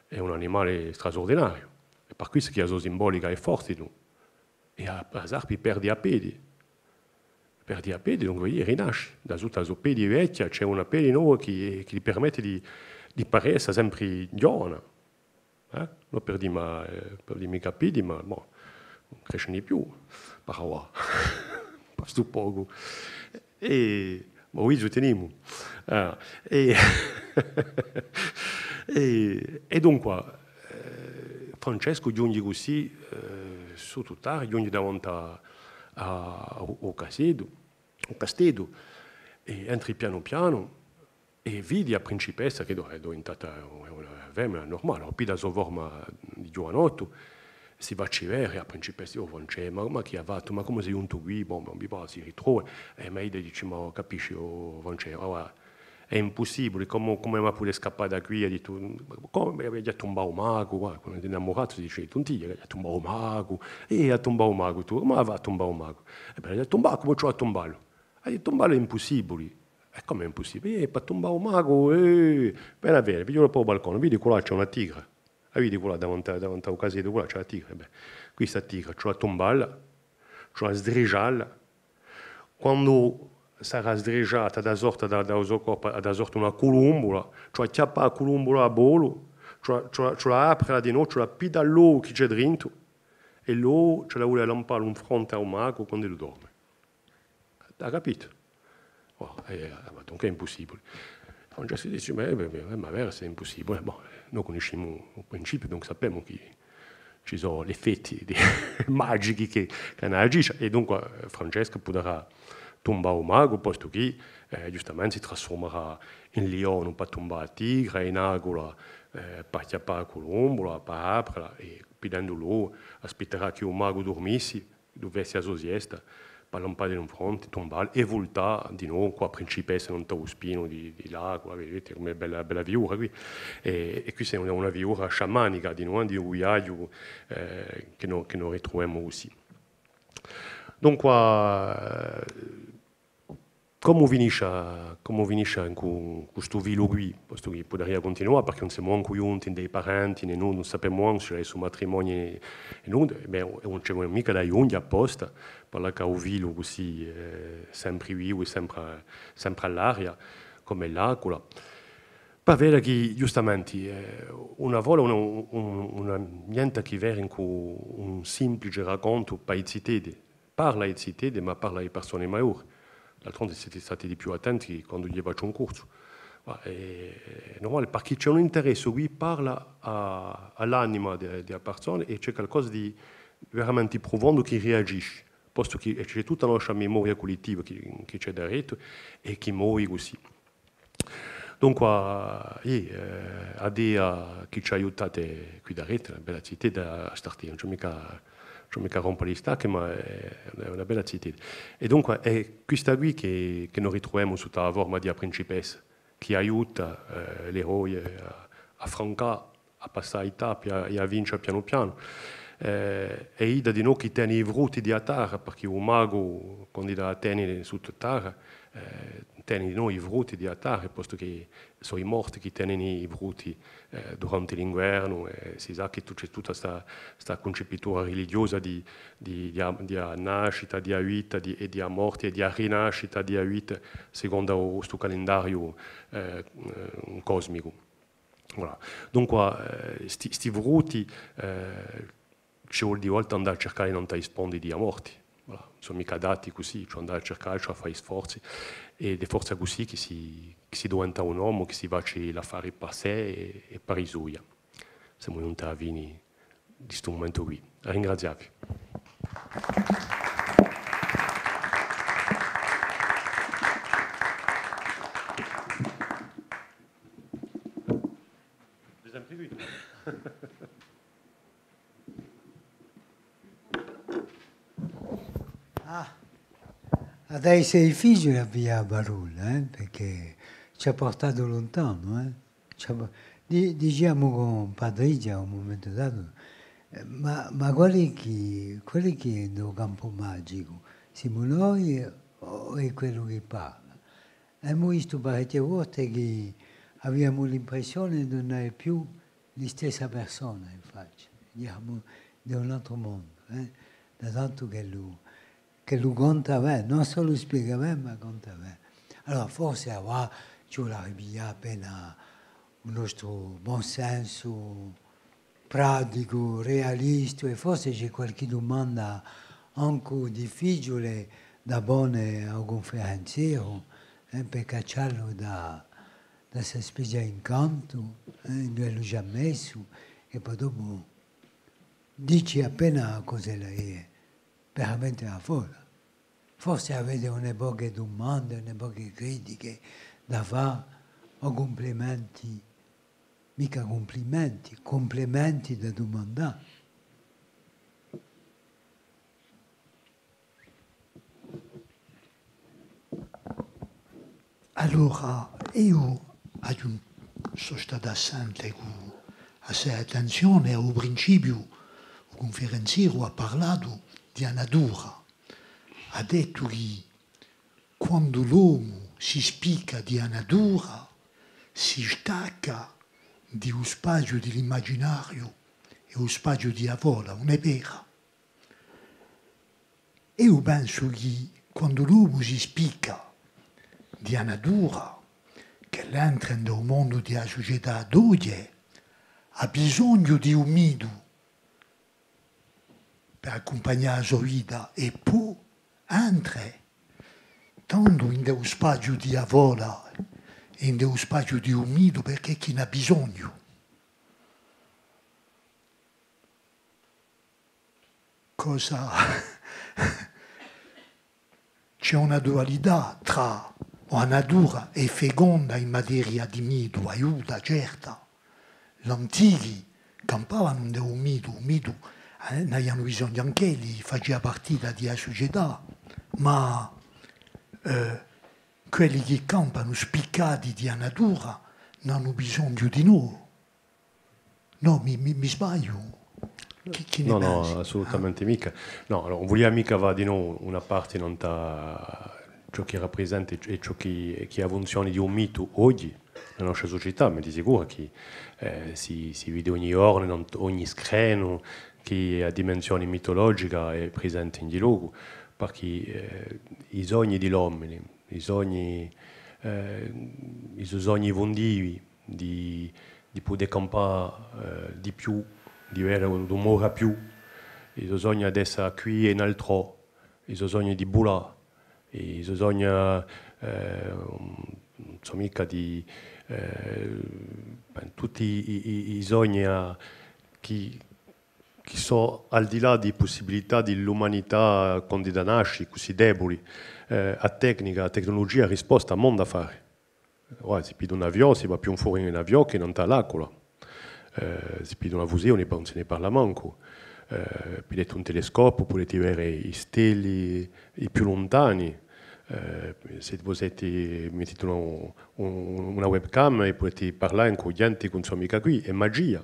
È un animale straordinario. E per questo che la sua simbolica è forte. E a Sarpi perde a piedi. Perde a piedi, dunque rinasce. Da tutta la sua piedi vecchia c'è una piedi nuova che gli permette di parere sempre giovane. Non perdi i capelli, ma bon, non cresce di più. Parla. Questo poco. Ma oui, je teniamo. E dunque, Francesco giunge così su tutt'area, giunge davanti al castello, e entri piano piano e vidi la principessa che è diventata una femmina normale, poi da sua forma di giovanotto, si va a civere, la principessa dice, ma chi ha fatto, ma come sei venuto qui? Bon, mi pare si ritrova, e mi dice, ma capisci, Francesco, è impossibile, come mi puoi scappare da qui? Ha detto, come hai già tombato un mago, quando è innamorato si dice, tu hai già tombato un mago, e ha tombato un mago, tu, ma va a tombare un mago? E beh, ha tombato, come c'ho a tombarlo? Ha detto, tombarlo è impossibile. E come è impossibile? Per tombare un mago, bene a vedere, vedo un po' al balcone, vedi qua c'è una tigre. Vedi qua davanti al casetto, qua c'è la tigre. Beh, questa tigre, c'è la tomballa, c'è la sdrigialla. Quando sarà sdrigiata da sorta da suo corpo, da sorta una colombola, c'è chiappa la colombola a bolo, c'è la apre di noi, c'è la pida l'uovo che c'è dentro, e l'uovo ce la vuole lampare in fronte al mago quando lui dorme. Ha capito? Donc è impossibile. Francesco dice, ma vero, è impossibile. Bon, noi conosciamo il principio, donc sappiamo che ci sono gli effetti magici che ne agiscono, e dunque Francesco potrà tombare un mago, posto che giustamente si trasformerà in leone per tombare il tigre, in agola per chiappare la colombola, per aprirla, e pedendo lui aspetterà che un mago dormisse, dovesse la sua siesta, per lampare in fronte, tombare e voltare di nuovo qua principessa non lo spino di lago, vedete come bella viura qui. E qui è una viura sciamanica di nuovo, di un viaggio che noi ritroviamo aussi. Dunque, come finisce in questo vilo qui? Posto che potrebbe continuare, perché non siamo ancora giunti dei parenti, né non sappiamo se è su matrimonio e non, non c'è mica da giungere apposta, per che un vilo così sempre vivo e sempre all'aria, come l'acqua. Per vedere che giustamente una volta niente che vera in un semplice racconto per i cittadini, parla ai cittadini, ma parla alle persone maggiori. D'altronde siete stati di più attenti quando gli faccio un corso. È normale, perché c'è un interesse qui, parla all'anima della persona e c'è qualcosa di veramente profondo che reagisce, posto che c'è tutta la nostra memoria collettiva che c'è dietro e che muore così. Dunque, a Dea che ci ha aiutato qui dietro, una bella città da startare, non c'è mica rompere le stacche, ma è una bella città. E dunque è questa qui che noi ritroviamo sotto la forma di principessa, che aiuta l'eroe a affrontare, a passare i tappi e a vincere piano piano. E Ida di noi che tiene i frutti di terra, perché un mago, quando dà tiene sotto terra, tiene di noi i frutti di terra, posto che sono i morti che tengono i frutti durante l'inverno, e si sa che c'è tutta questa concepitura religiosa di nascita, di vita, e di morte e di rinascita di vita, secondo questo calendario cosmico. Voilà. Dunque, questi frutti ci vuole di volta andare a cercare di non rispondere di morti. Voilà. Sono mica dati così, cioè andare a cercare, cioè a fare sforzi, ed è forse così che si diventa un uomo, che si faccia l'affare per sé e per i suoi. Siamo venuti a fine di questo momento qui. Ringraziavi. Adesso i figli abbiamo Barulla, perché ci ha portato lontano. Diciamo con Patrizia a un momento dato, ma quelli che nel campo magico siamo noi o è quello che parla? Abbiamo visto parecchie volte che abbiamo l'impressione di non essere più la stessa persona in faccia, diciamo, di un altro mondo, da tanto che lui conta bene, non solo spiega bene, ma conta bene. Allora forse ci vuole ripigliare appena un nostro buon senso pratico, realista, e forse c'è qualche domanda anche difficile da buone a un conferenziere, per cacciarlo da questa specie di incanto, dove l'ho già messo, e poi dopo dici appena cosa lei è, veramente la folla. Forse avete una poche domande, una poche critiche da fare, o complimenti, mica complimenti, complimenti da domandare. Allora, io sono stato assente con assai attenzione al principio, il conferenziere ha parlato di natura. Ha detto che quando l'uomo si spicca di natura, si stacca dallo spazio dell'immaginario e lo spazio di avola, non è vero. Io penso che quando l'uomo si spicca di natura, che entra nel mondo della società d'oggi, ha bisogno di un mito per accompagnare la sua vita e poi entra tanto in dello spazio di avola e in dello spazio di un mito perché chi ne ha bisogno. Cosa? C'è una dualità tra la natura è feconda in materia di mito, aiuta, certa. Gli antichi campavano di un mito ne hanno bisogno anche lì, faceva parte della società, ma quelli che campano spiccati di natura non hanno bisogno di noi. No, mi sbaglio? Chi ne pensi? No, assolutamente mica. No, non vogliamo mica va di noi una parte non ta ciò che rappresenta e ciò che ha funzione di un mito oggi nella nostra società, ma di sicuro che si vede ogni giorno, ogni schermo che ha dimensione mitologica è presente in di luogo, perché i sogni dell'uomo, i sogni vondivi di poter campare di più, di avere un'ora più, i sogni di essere qui e in altro, i sogni di bulla, i sogni mica di tutti i sogni che sono al di là di possibilità dell'umanità quando da nasci, così deboli, a tecnologia, risposta a mondo a fare. Si pide un avione, si va più fuori in un avione che non sta l'acqua. Si pide una visione, non se ne parla manco. Pidete un telescopio, potete vedere i steli i più lontani. Se mettete una webcam e potete parlare con gente con sua amica qui, è magia.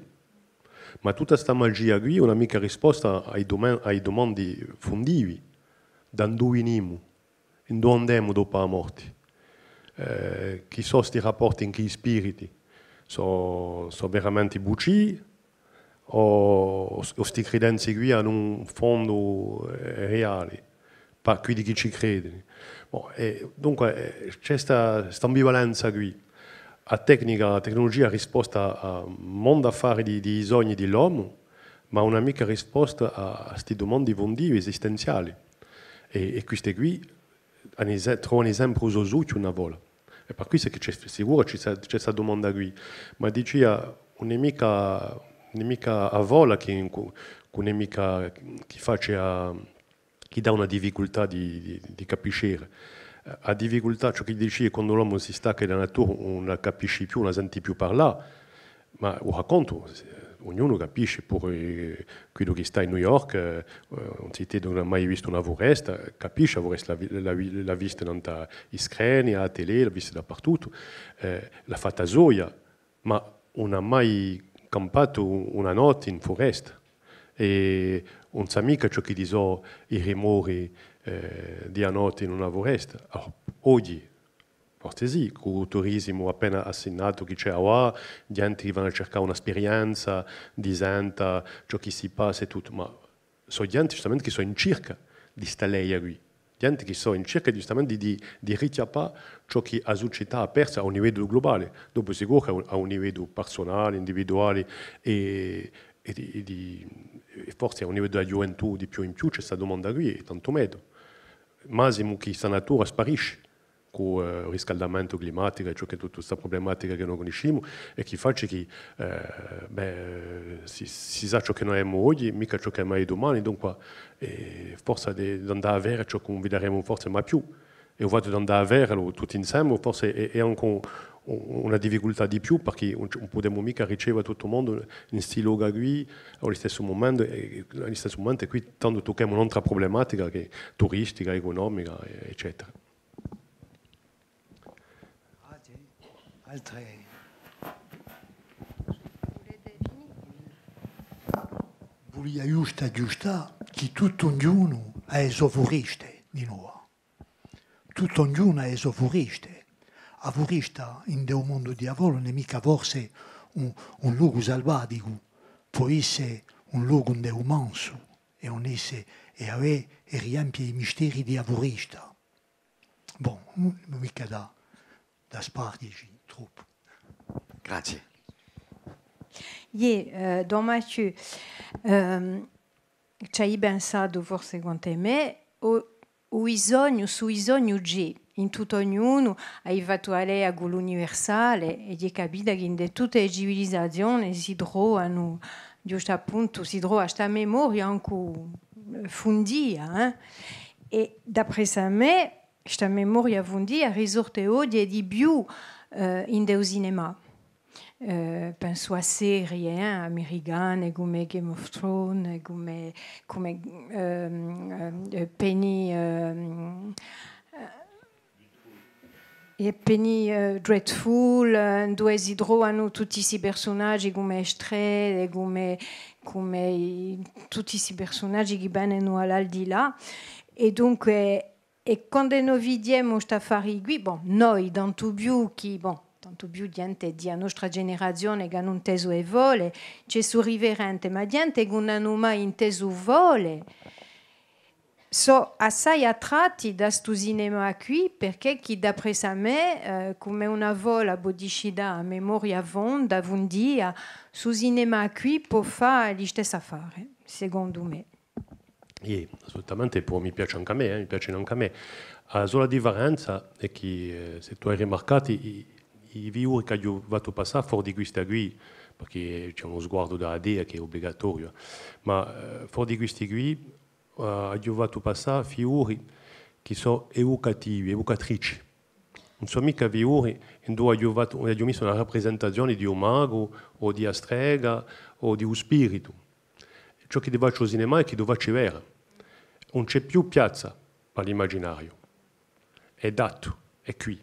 Ma tutta questa magia qui è una mica risposta ai domandi fondivi. Da dove veniamo? In dove andiamo dopo la morte? Chi sono questi rapporti in chi spiriti? Sono veramente bucci o queste credenze qui hanno un fondo reale? Per quelli che ci credono. Dunque c'è questa ambivalenza qui. La tecnologia ha risposta a un mondo affari di sogni dell'uomo, ma una mica risposta a queste domande fondive esistenziali. E queste qui trovano esempio usuti una volta. E per questo che c'è sicuro c'è questa domanda qui. Ma diceva, non è mica a vola che non è mica che faccia che dà una difficoltà di capire. A difficoltà, ciò che dice quando l'uomo si stacca dalla natura non la capisce più, non la sente più parlare, ma lo ognuno capisce, pure quello che sta in New York, non si non ha mai visto una foresta, capisce la foresta, l'ha vista in schermi, alla tele, l'ha vista dappertutto, l'ha fatta Zoya, ma non ha mai campato una notte in foresta. E non sa mica ciò che dicono i rumori di a notte in una foresta. Allora, oggi, forse sì, con il turismo appena assegnato che c'è ora, gente che vanno a cercare un'esperienza, di senta ciò che si passa e tutto, ma sono gente giustamente che sono in cerca di stare qui. Gente che sono in cerca giustamente di richiappare ciò che la società ha perso a un livello globale, dopo sicuro che a un livello personale, individuale e forse a un livello della gioventù di più in più c'è questa domanda qui, e tanto meno. Massimo che questa natura sparisce con il riscaldamento climatico e ciò che è tutta questa problematica che noi conosciamo e che fa che si sa ciò che noi abbiamo oggi, mica ciò che è mai domani, dunque forse di andare a avere ciò che non vedremo forse mai più e il fatto di andare a averlo tutti insieme forse è anche una difficoltà di più perché non possiamo mica ricevere tutto il mondo in stile qui allo stesso momento e qui tanto tocchiamo un'altra problematica che è turistica, economica eccetera. Altre. Voglio giusta che tutto ognuno è esoforiste di noi. Tutto ognuno è esoforiste. A foresta in un mondo di lavoro non è mica forse un luogo selvatico, può essere un luogo un Dio manso e riempie i misteri di foresta. Bon, non mica da spargerci troppo. Grazie. Don Mathieu, ci hai pensato forse quanto me, sui sogni G. In tutto ognuno hai fatto a l'universale e di capito che in tutte le civilizzazioni si trovano, giusto appunto, si trova questa memoria anche fondia. E d'après me, questa memoria fondia risorte oggi di più in del cinema. Penso a serie americane come Game of Thrones, come Penny Dreadful, dove si trovano tutti questi personaggi come Estrella, come tutti questi personaggi che vanno all'aldilà. E dunque, quando noi vediamo questa affari qui, noi, tanto più gente di nostra generazione che hanno inteso e vole, c'è sorriverente, ma gente che non hanno mai inteso vole, sono assai attratti da questo cinema qui perché chi d'après me come una vola bodicida a memoria vonda vundia su cinema qui può fare gli stessi affari secondo me assolutamente mi piace anche a me mi piacciono anche a me la sola differenza è che se tu hai rimarcato i viuri che ho fatto passare fuori di questa qui perché c'è uno sguardo da AD che è obbligatorio ma fuori di questi qui ho fatto passare figure che sono evocativi, evocatrici. Non sono mica figure in cui ho messo una rappresentazione di un mago o di una strega o di un spirito. Ciò che deve fare cinema è che deve essere. Non c'è più piazza per l'immaginario. È dato, è qui.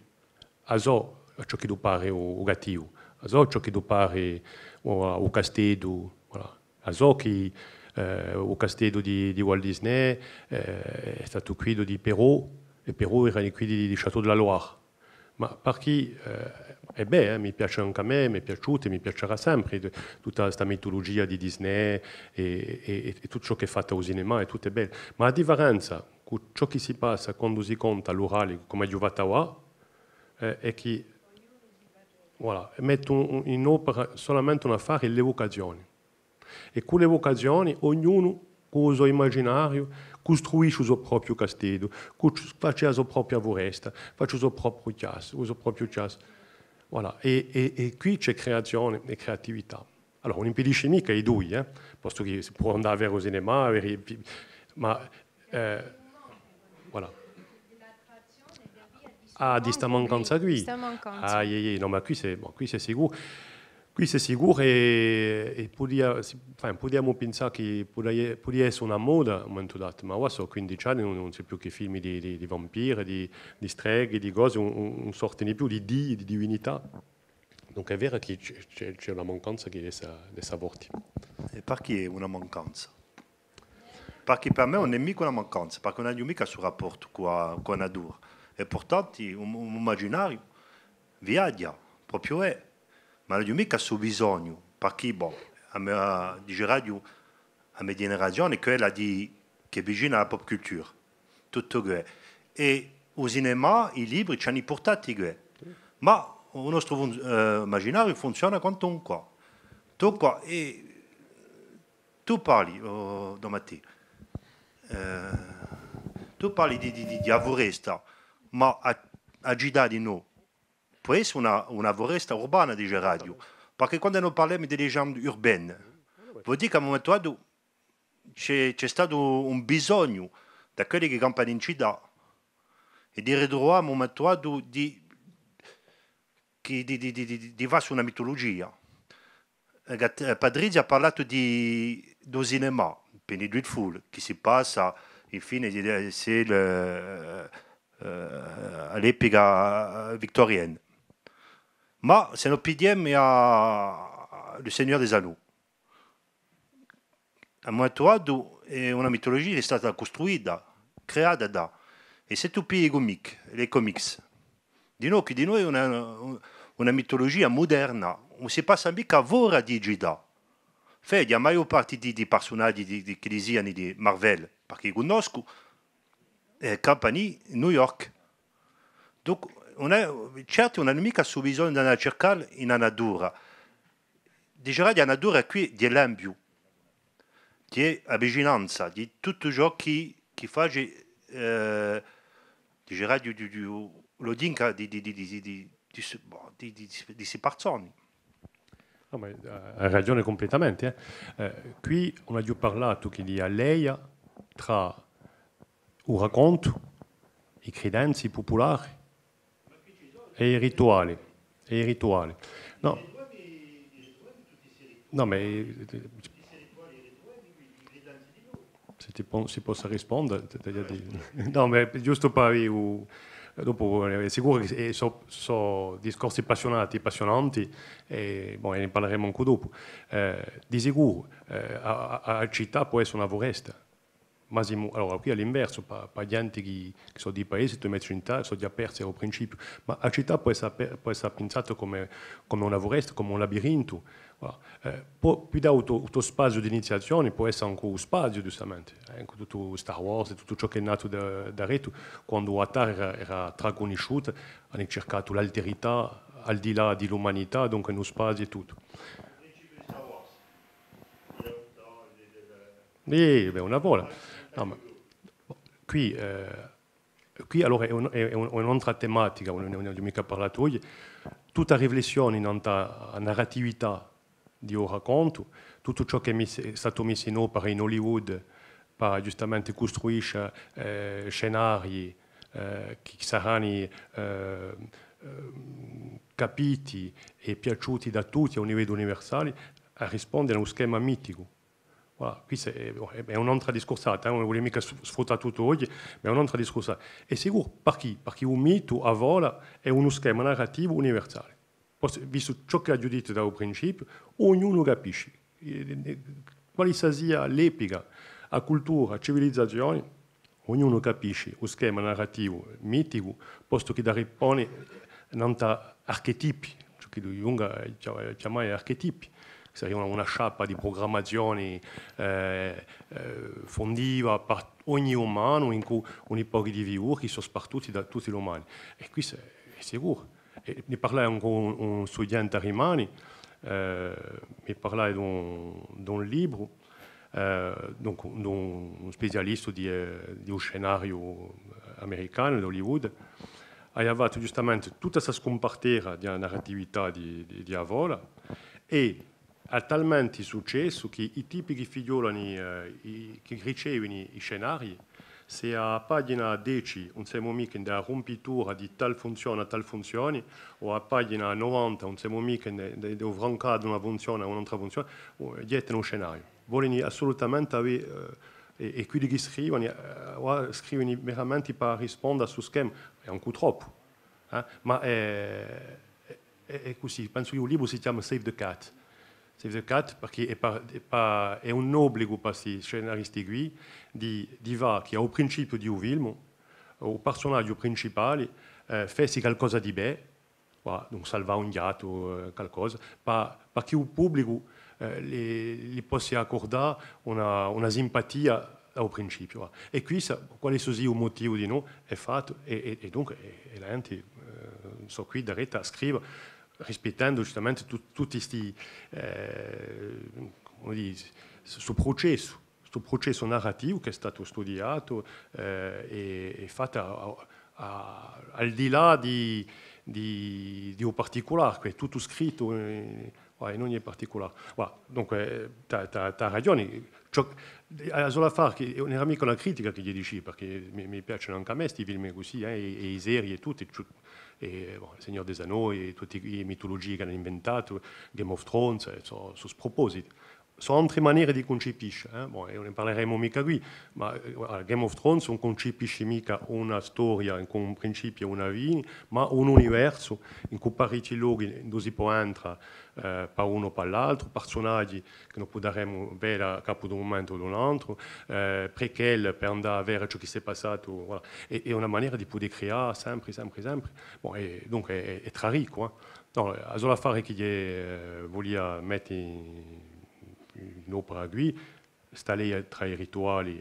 A ciò che deve fare il gattivo, a ciò che deve fare il castello, a ciò che il castello di Walt Disney è stato qui di Perrault e Perrault era qui di Château de la Loire ma perché è bello, mi piace anche a me, mi è piaciuto e mi piacerà sempre tutta questa mitologia di Disney e tutto ciò che è fatto al cinema è tutto bello ma la differenza con ciò che si passa quando si conta l'orale come è fatto ora è che metto in opera solamente un affare l'evocazione e con le vocazioni ognuno con il suo immaginario costruisce il suo proprio castello, fa la sua propria foresta, fa il suo proprio chiasso. Voilà. E qui c'è creazione e creatività. Allora, non impedisce mica i due, posto che si può andare a vedere il cinema, ma voilà. Di sta mancanza qui. No, ma qui c'est sicuro. Qui è sicuro e possiamo pensare che potrebbe essere una moda un momento dato, ma ora sono 15 anni, non c'è più che film di vampiri, di streghe, di cose, un sorta di più di di divinità. Donc è vero che c'è una mancanza di questa vorti. E perché è una mancanza? Perché per me non è mica una mancanza, perché non è mica il suo rapporto con la natura. E portanto un immaginario viaggia, proprio è. Ma non è mica il suo bisogno, perché, bon, a mia generazione, quella che è vicina alla pop culture. Tutto questo. E al cinema, i libri ci hanno portati questo. Ma il nostro immaginario funziona quanto un qua. Tu qua, e tu parli, domattina, tu parli di avoresta, ma a Gida di no. Può essere una foresta urbana di radio, perché quando noi parliamo di leggende urbane, vuol dire che a un momento dato c'è stato un bisogno da quelli che campano in città e di ritrovare a un momento dato di va su una mitologia. Padrizia ha parlato do cinema, Penny Dreadful, che si passa infine all'epoca vittorienne. Ma se noi pidiamo Le Seigneur des Anneaux, a un momento dato è una mitologia che è stata costruita, creata da. E se tu pigli i comics, di noi è una mitologia moderna, non si passa mica ora di Gida. Fede, la maggior parte di personaggi che dicono di Marvel, perché conosco, campani New York. Donc, certo, non è mica su bisogno di andare a cercare in natura. Diciamo che la natura qui è l'ambio, di vigilanza, di tutto ciò che fa, diciamo, lo dinca di queste persone. No, ma hai ragione completamente. Qui on a già parlato che di lei tra il racconto, i credenze popolari e i rituali. No, no, ma se si possa rispondere, no, ma giusto per dopo è sicuro che sono discorsi appassionanti e ne parleremo anche dopo. Di sicuro a città può essere una foresta. Ma allora qui all'inverso, per gente che sono di paesi, tu metti in città, sono già persi al principio, ma la città può essere pensata come una foresta, come un labirinto. Voilà. Più da tutto spazio di iniziazione può essere anche un spazio, giustamente. Anche tutto Star Wars e tutto ciò che è nato da Reto, quando Attar era traconosciuto, hanno cercato l'alterità al di là dell'umanità, dunque uno spazio e tutto. Una vola. No, ma qui allora è un'altra tematica, non ho mica parlato oggi. Tutta riflessione in narratività di un racconto, tutto ciò che è stato messo in opera in Hollywood per giustamente costruire scenari che saranno capiti e piaciuti da tutti a un livello universale, a rispondere a uno schema mitico. Voilà, qui è un'altra discorsata, non voglio mica sfruttare tutto oggi, ma è un'altra discorsata. E sicuro perché? Perché un mito a vola è uno schema narrativo universale. Visto ciò che ha giudito dal principio, ognuno capisce. Quale sia l'epica, la cultura, la civilizzazione, ognuno capisce lo schema narrativo mitico, posto che da ripone nanta archetipi, ciò che Jung chiama archetipi. Sarebbe una sciappa di programmazione fondiva per ogni umano in cui un po' di vivere che sono spartuti da tutti gli umani. E qui è sicuro. E ne parlai con un studente a Rimani, mi parlai di un libro, donc un specialista di un scenario americano, di Hollywood. Aveva giustamente tutta questa scompartera di narratività di Avola e ha talmente successo che i tipi che figliolano, che ricevono i scenari, se a pagina 10 non siamo mica in rompitura di tal funzione a tal funzione, o a pagina 90 non siamo mica in vrancare una funzione a un'altra funzione, dietro uno scenario. Vogliono assolutamente avere, e quelli che scrivono veramente per rispondere su schema, è un po' troppo. Ma è così, penso che il libro si chiama Save the Cat. Save the Cat perché è un obbligo per questi scenaristi qui di va che al principio di un film, il personaggio principale fa qualcosa di bello, donc salva un gatto, qualcosa, perché il pubblico gli possa accordare una simpatia al principio. E qui, quale sia il motivo di no, è fatto, e dunque la gente sono qui da rete a scrivere, rispettando giustamente tutti questi questo processo narrativo che è stato studiato e fatto al di là di un particolare, che è tutto scritto in ogni particolare. Dunque, tu hai ragione. La sola fare che non era mica una critica che gli dici, perché mi piacciono anche a me questi film così, e i serie e tutti. Il Signore des Anneaux e tutte le mitologie che hanno inventato, Game of Thrones, sono spropositi. Sono altre maniere di concepire, e ne parleremo mica qui, ma Game of Thrones non concepisce mica una storia con un principio e una fine, ma un universo in cui parecchi luoghi dove si può entrare per uno o per l'altro, personaggi che non potremo vedere a capo di un momento o di un altro, prequel per andare a vedere ciò che si è passato, voilà. È una maniera di poter creare sempre. E dunque è tra ricco. No, la sola fare che voglio mettere in opera qui, sta lì tra i rituali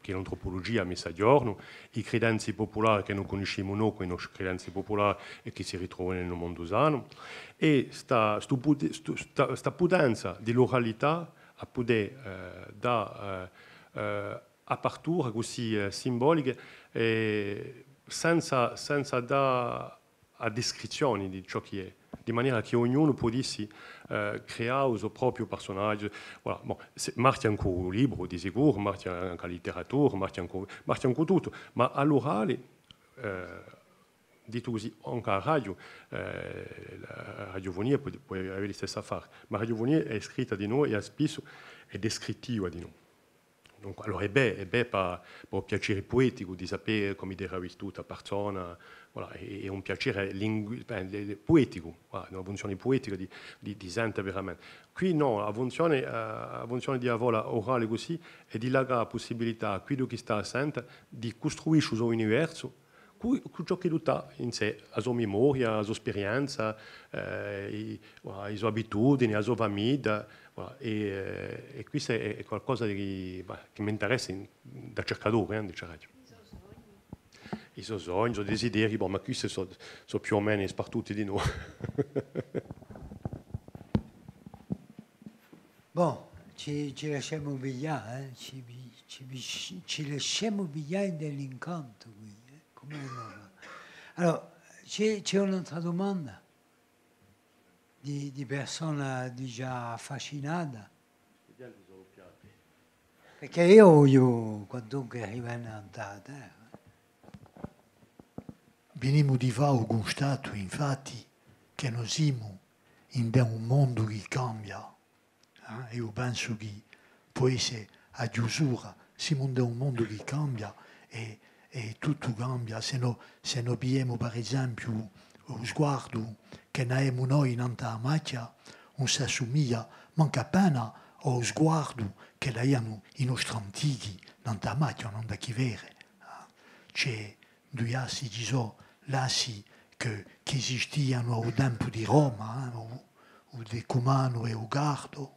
che l'antropologia ha messo a giorno, i credenze popolari che non conosciamo noi, quelle credenze popolari e che si ritrovano nel mondo usano, e sta potenza dell'oralità a poter dare aperture così simboliche senza dare a descrizioni di ciò che è, di maniera che ognuno potesse creare il suo proprio personaggio. Voilà. Marcia ancora un libro, di sicuro, marcia anche la letteratura, marcia ancora tutto, ma all'orale, detto così, anche a radio, la radiofonia può avere la stessa affare, ma la radiofonia è scritta di noi e spesso è descrittiva di noi. Donc, allora è bello per un piacere poetico di sapere come era vissuta la persona, voilà, è un piacere poetico, voilà, una funzione poetica di sente veramente. Qui no, la funzione di avere orale così è di dare la possibilità a chi che sta a sentire di costruire il suo universo con ciò che ha in sé, la sua memoria, la sua esperienza, le sue abitudini, la sua famiglia. Voilà. E questo è qualcosa che mi interessa da cercatore, diciamo. I suoi sogni, i suoi desideri, ma questi sono più o meno spartuti di noi. Ci lasciamo pigliare, ci lasciamo pigliare dell'incanto qui. Allora, c'è un'altra domanda di persona già affascinata. Perché io quantunque arrivare a terra. Venimo di fare un stato, infatti, che noi siamo in un mondo che cambia. Io penso che può essere a chiusura, siamo in un mondo che cambia e tutto cambia. Se noi abbiamo, per esempio, lo sguardo che abbiamo noi in la macchia, non si assomiglia manca appena allo sguardo che abbiamo i nostri antichi in la macchia, non da chi vere. C'è due assi di so, l'assi che esistevano al tempo di Roma, o di Comano e o Gardo,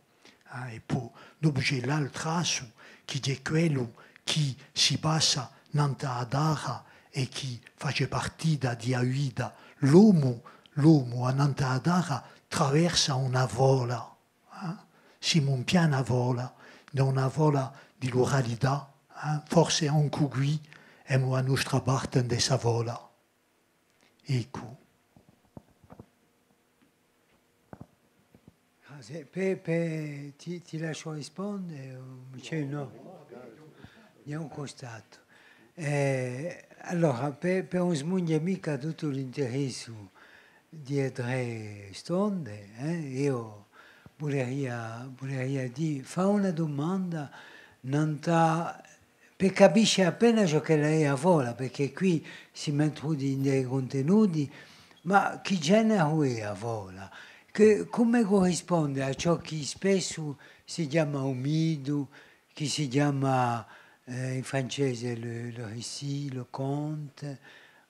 e poi dopo c'è l'altro asso che è quello che si passa nella terra e che fa parte di Aida. L'uomo nella terra attraversa una vola, siamo un piano vola, una vola di l'oralità, forse anche qui siamo a nostra parte di questa vola. Ecco. Ti lascio rispondere? No? abbiamo costato. Allora, per un smugne mica tutto l'interesse dietro stonde, io voleria dire, fa una domanda, non per capisce appena ciò che lei ha vola, perché qui si mettono dei contenuti, ma che genere è a vola? Come corrisponde a ciò che spesso si chiama umido, che si chiama in francese le récit, le conte,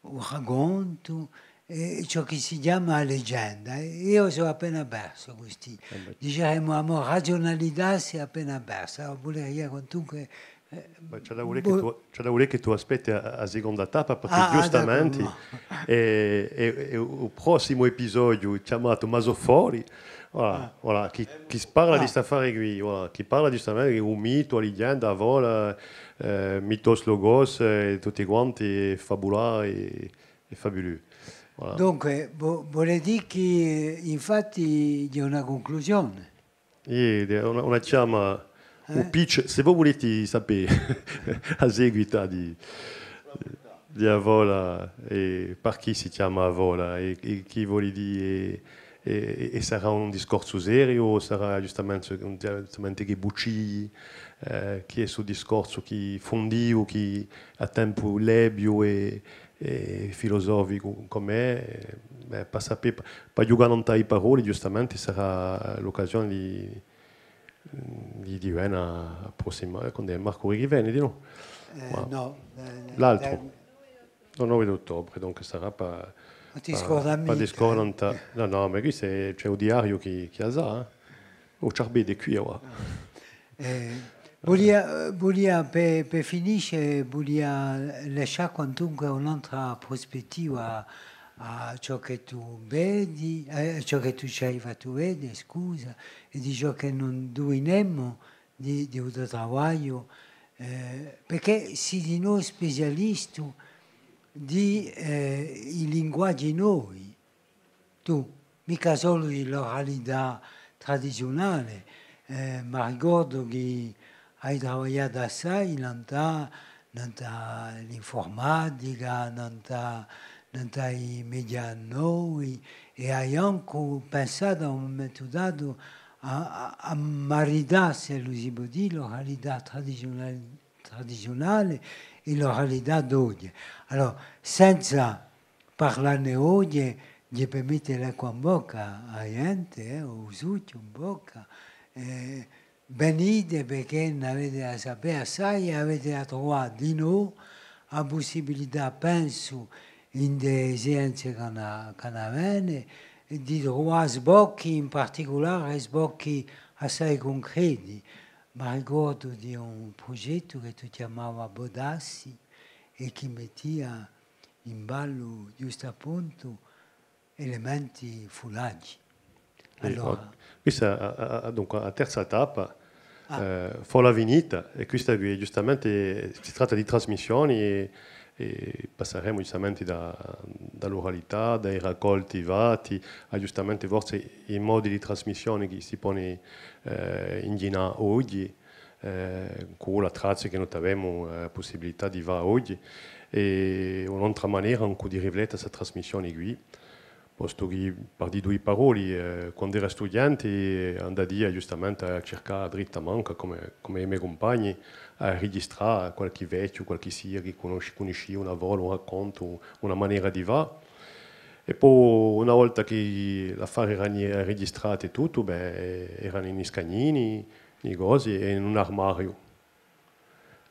o racconto, e ciò che si chiama leggenda. Io sono appena perso questi, diciamo, la razionalità si è appena persa. Allora, volevo comunque... C'è da volere che tu aspetti a seconda tappa, perché giustamente il prossimo episodio chiamato Masofori, voilà, chi parla di questa affare qui, voilà, chi parla di questa affare, un mito, leggenda, vola, mitos logos, tutti quanti, fabulari e fabuleux. Voilà. Dunque, vuole dire che infatti c'è una conclusione? Una chiama... Un pitch, se voi volete sapere a seguito di Avola e per chi si chiama Avola e chi vuole dire e sarà un discorso serio o sarà giustamente che bucci chi è sul discorso chi fondio chi a tempo lebio e filosofico come per sapere per giocare non tai parole giustamente sarà l'occasione di una prossima quando è Marco Riviene di no? No, l'altro 9 ottobre donc sarà pas discorda no ma qui c'è un diario che ha già o ciarbe di qui volia per finire volia lasciare quantunque un'altra prospettiva a ciò che tu vedi, a ciò che tu ci hai fatto vedere, scusa, e di ciò che non dovremmo di un lavoro, perché si di noi specialisti di i linguaggi noi, tu, mica solo l'oralità tradizionale, ma ricordo che hai lavorato assai nell'informatica, nei media nuovi e hai anche pensato a un metodo a maritare, se lo si può dire, l'oralità tradizionale e l'oralità d'oggi. Allora, senza parlarne oggi, gli permette l'acqua in bocca a gente, o succhio in bocca. Venite perché ne avete a sapere assai e avete a trovare di noi la possibilità, penso, in delle scienze che avete, di trovare sbocchi, in particolare sbocchi assai concreti. Ma ricordo di un progetto che tu chiamava Bodassi e che metteva in ballo giusto appunto elementi fulagi. Allora, questa dunque la terza tappa fu la venita e questa giustamente si tratta di trasmissioni e passeremo giustamente dall'oralità, dai raccolti vati a giustamente forse i modi di trasmissione che si pone in Gina oggi, con la traccia che noi abbiamo la possibilità di fare oggi e un'altra maniera anche di riflettere questa trasmissione qui. Posto che per di due parole, quando ero studente andavo giustamente a cercare dritta manca come i miei compagni a registrare qualche vecchio, qualche sia che conosci una vola, un racconto, una maniera di fare. E poi una volta che l'affare era registrato e tutto, erano in scagnini, nei cosi e in un armadio.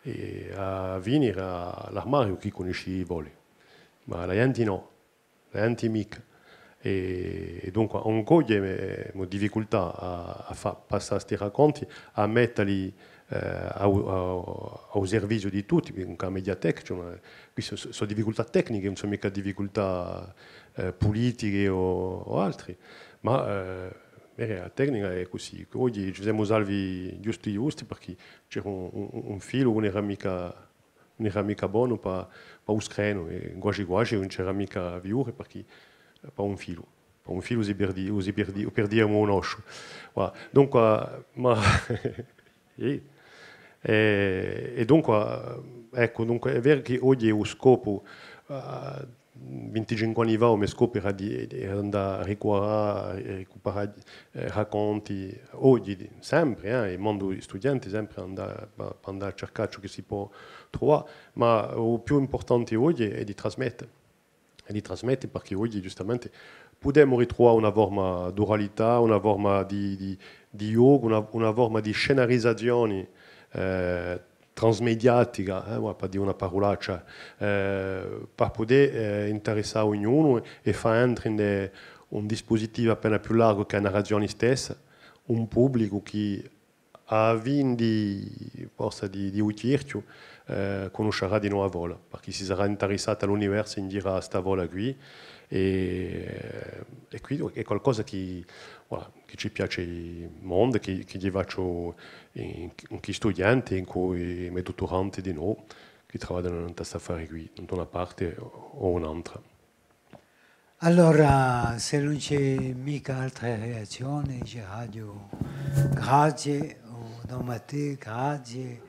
E a venire all'armadio chi conosci i voli, ma la gente no, la gente mica. E dunque on coglie difficoltà a far passare questi racconti, a metterli al servizio di tutti, anche a Mediatek, cioè, queste sono difficoltà tecniche, non sono mica difficoltà politiche o altre, ma la tecnica è così. Oggi ci siamo salvi giusti perché c'era un filo che non era mica buono per uscreno e quasi non c'era mica viure perché pas un filo si perdiamo un oscio. Voilà. Donc, E dunque, ecco, dunque è vero che oggi lo scopo, 25 anni fa, il mio scopo era di andare a recuperare racconti, oggi sempre, il mondo degli studenti sempre andare a cercare ciò che si può trovare, ma il più importante oggi è di trasmettere. E di trasmettere perché oggi giustamente possiamo ritrovare una forma d'oralità, una forma di yoga, una forma di scenarizzazione transmediatica, per dire una parolaccia, per poter interessare ognuno e far entrare in un dispositivo appena più largo che la narrazione stessa, un pubblico che ha vinto forse di utilirci, conoscerà di nuovo vola, perché si sarà interessato all'universo in dirà a sta vola qui e qui è qualcosa che ci piace il mondo, che gli faccio in chi studenti, in cui i miei dottoranti di noi che lavorano in questa affare qui, da una parte o un'altra. Allora, se non c'è mica altre reazioni, Gerardo, grazie, Don Matteo, grazie,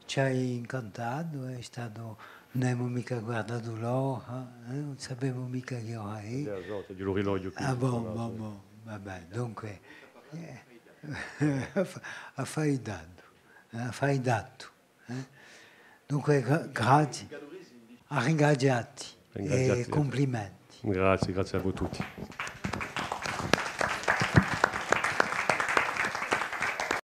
ci hai incantato, è stato, non abbiamo mica guardato l'ora, non sapevamo mica che ora è. L'orologio qui. Ah, bon, vabbè, dunque, affai dato. Dunque, grazie, ringraziati e complimenti. Grazie a voi tutti.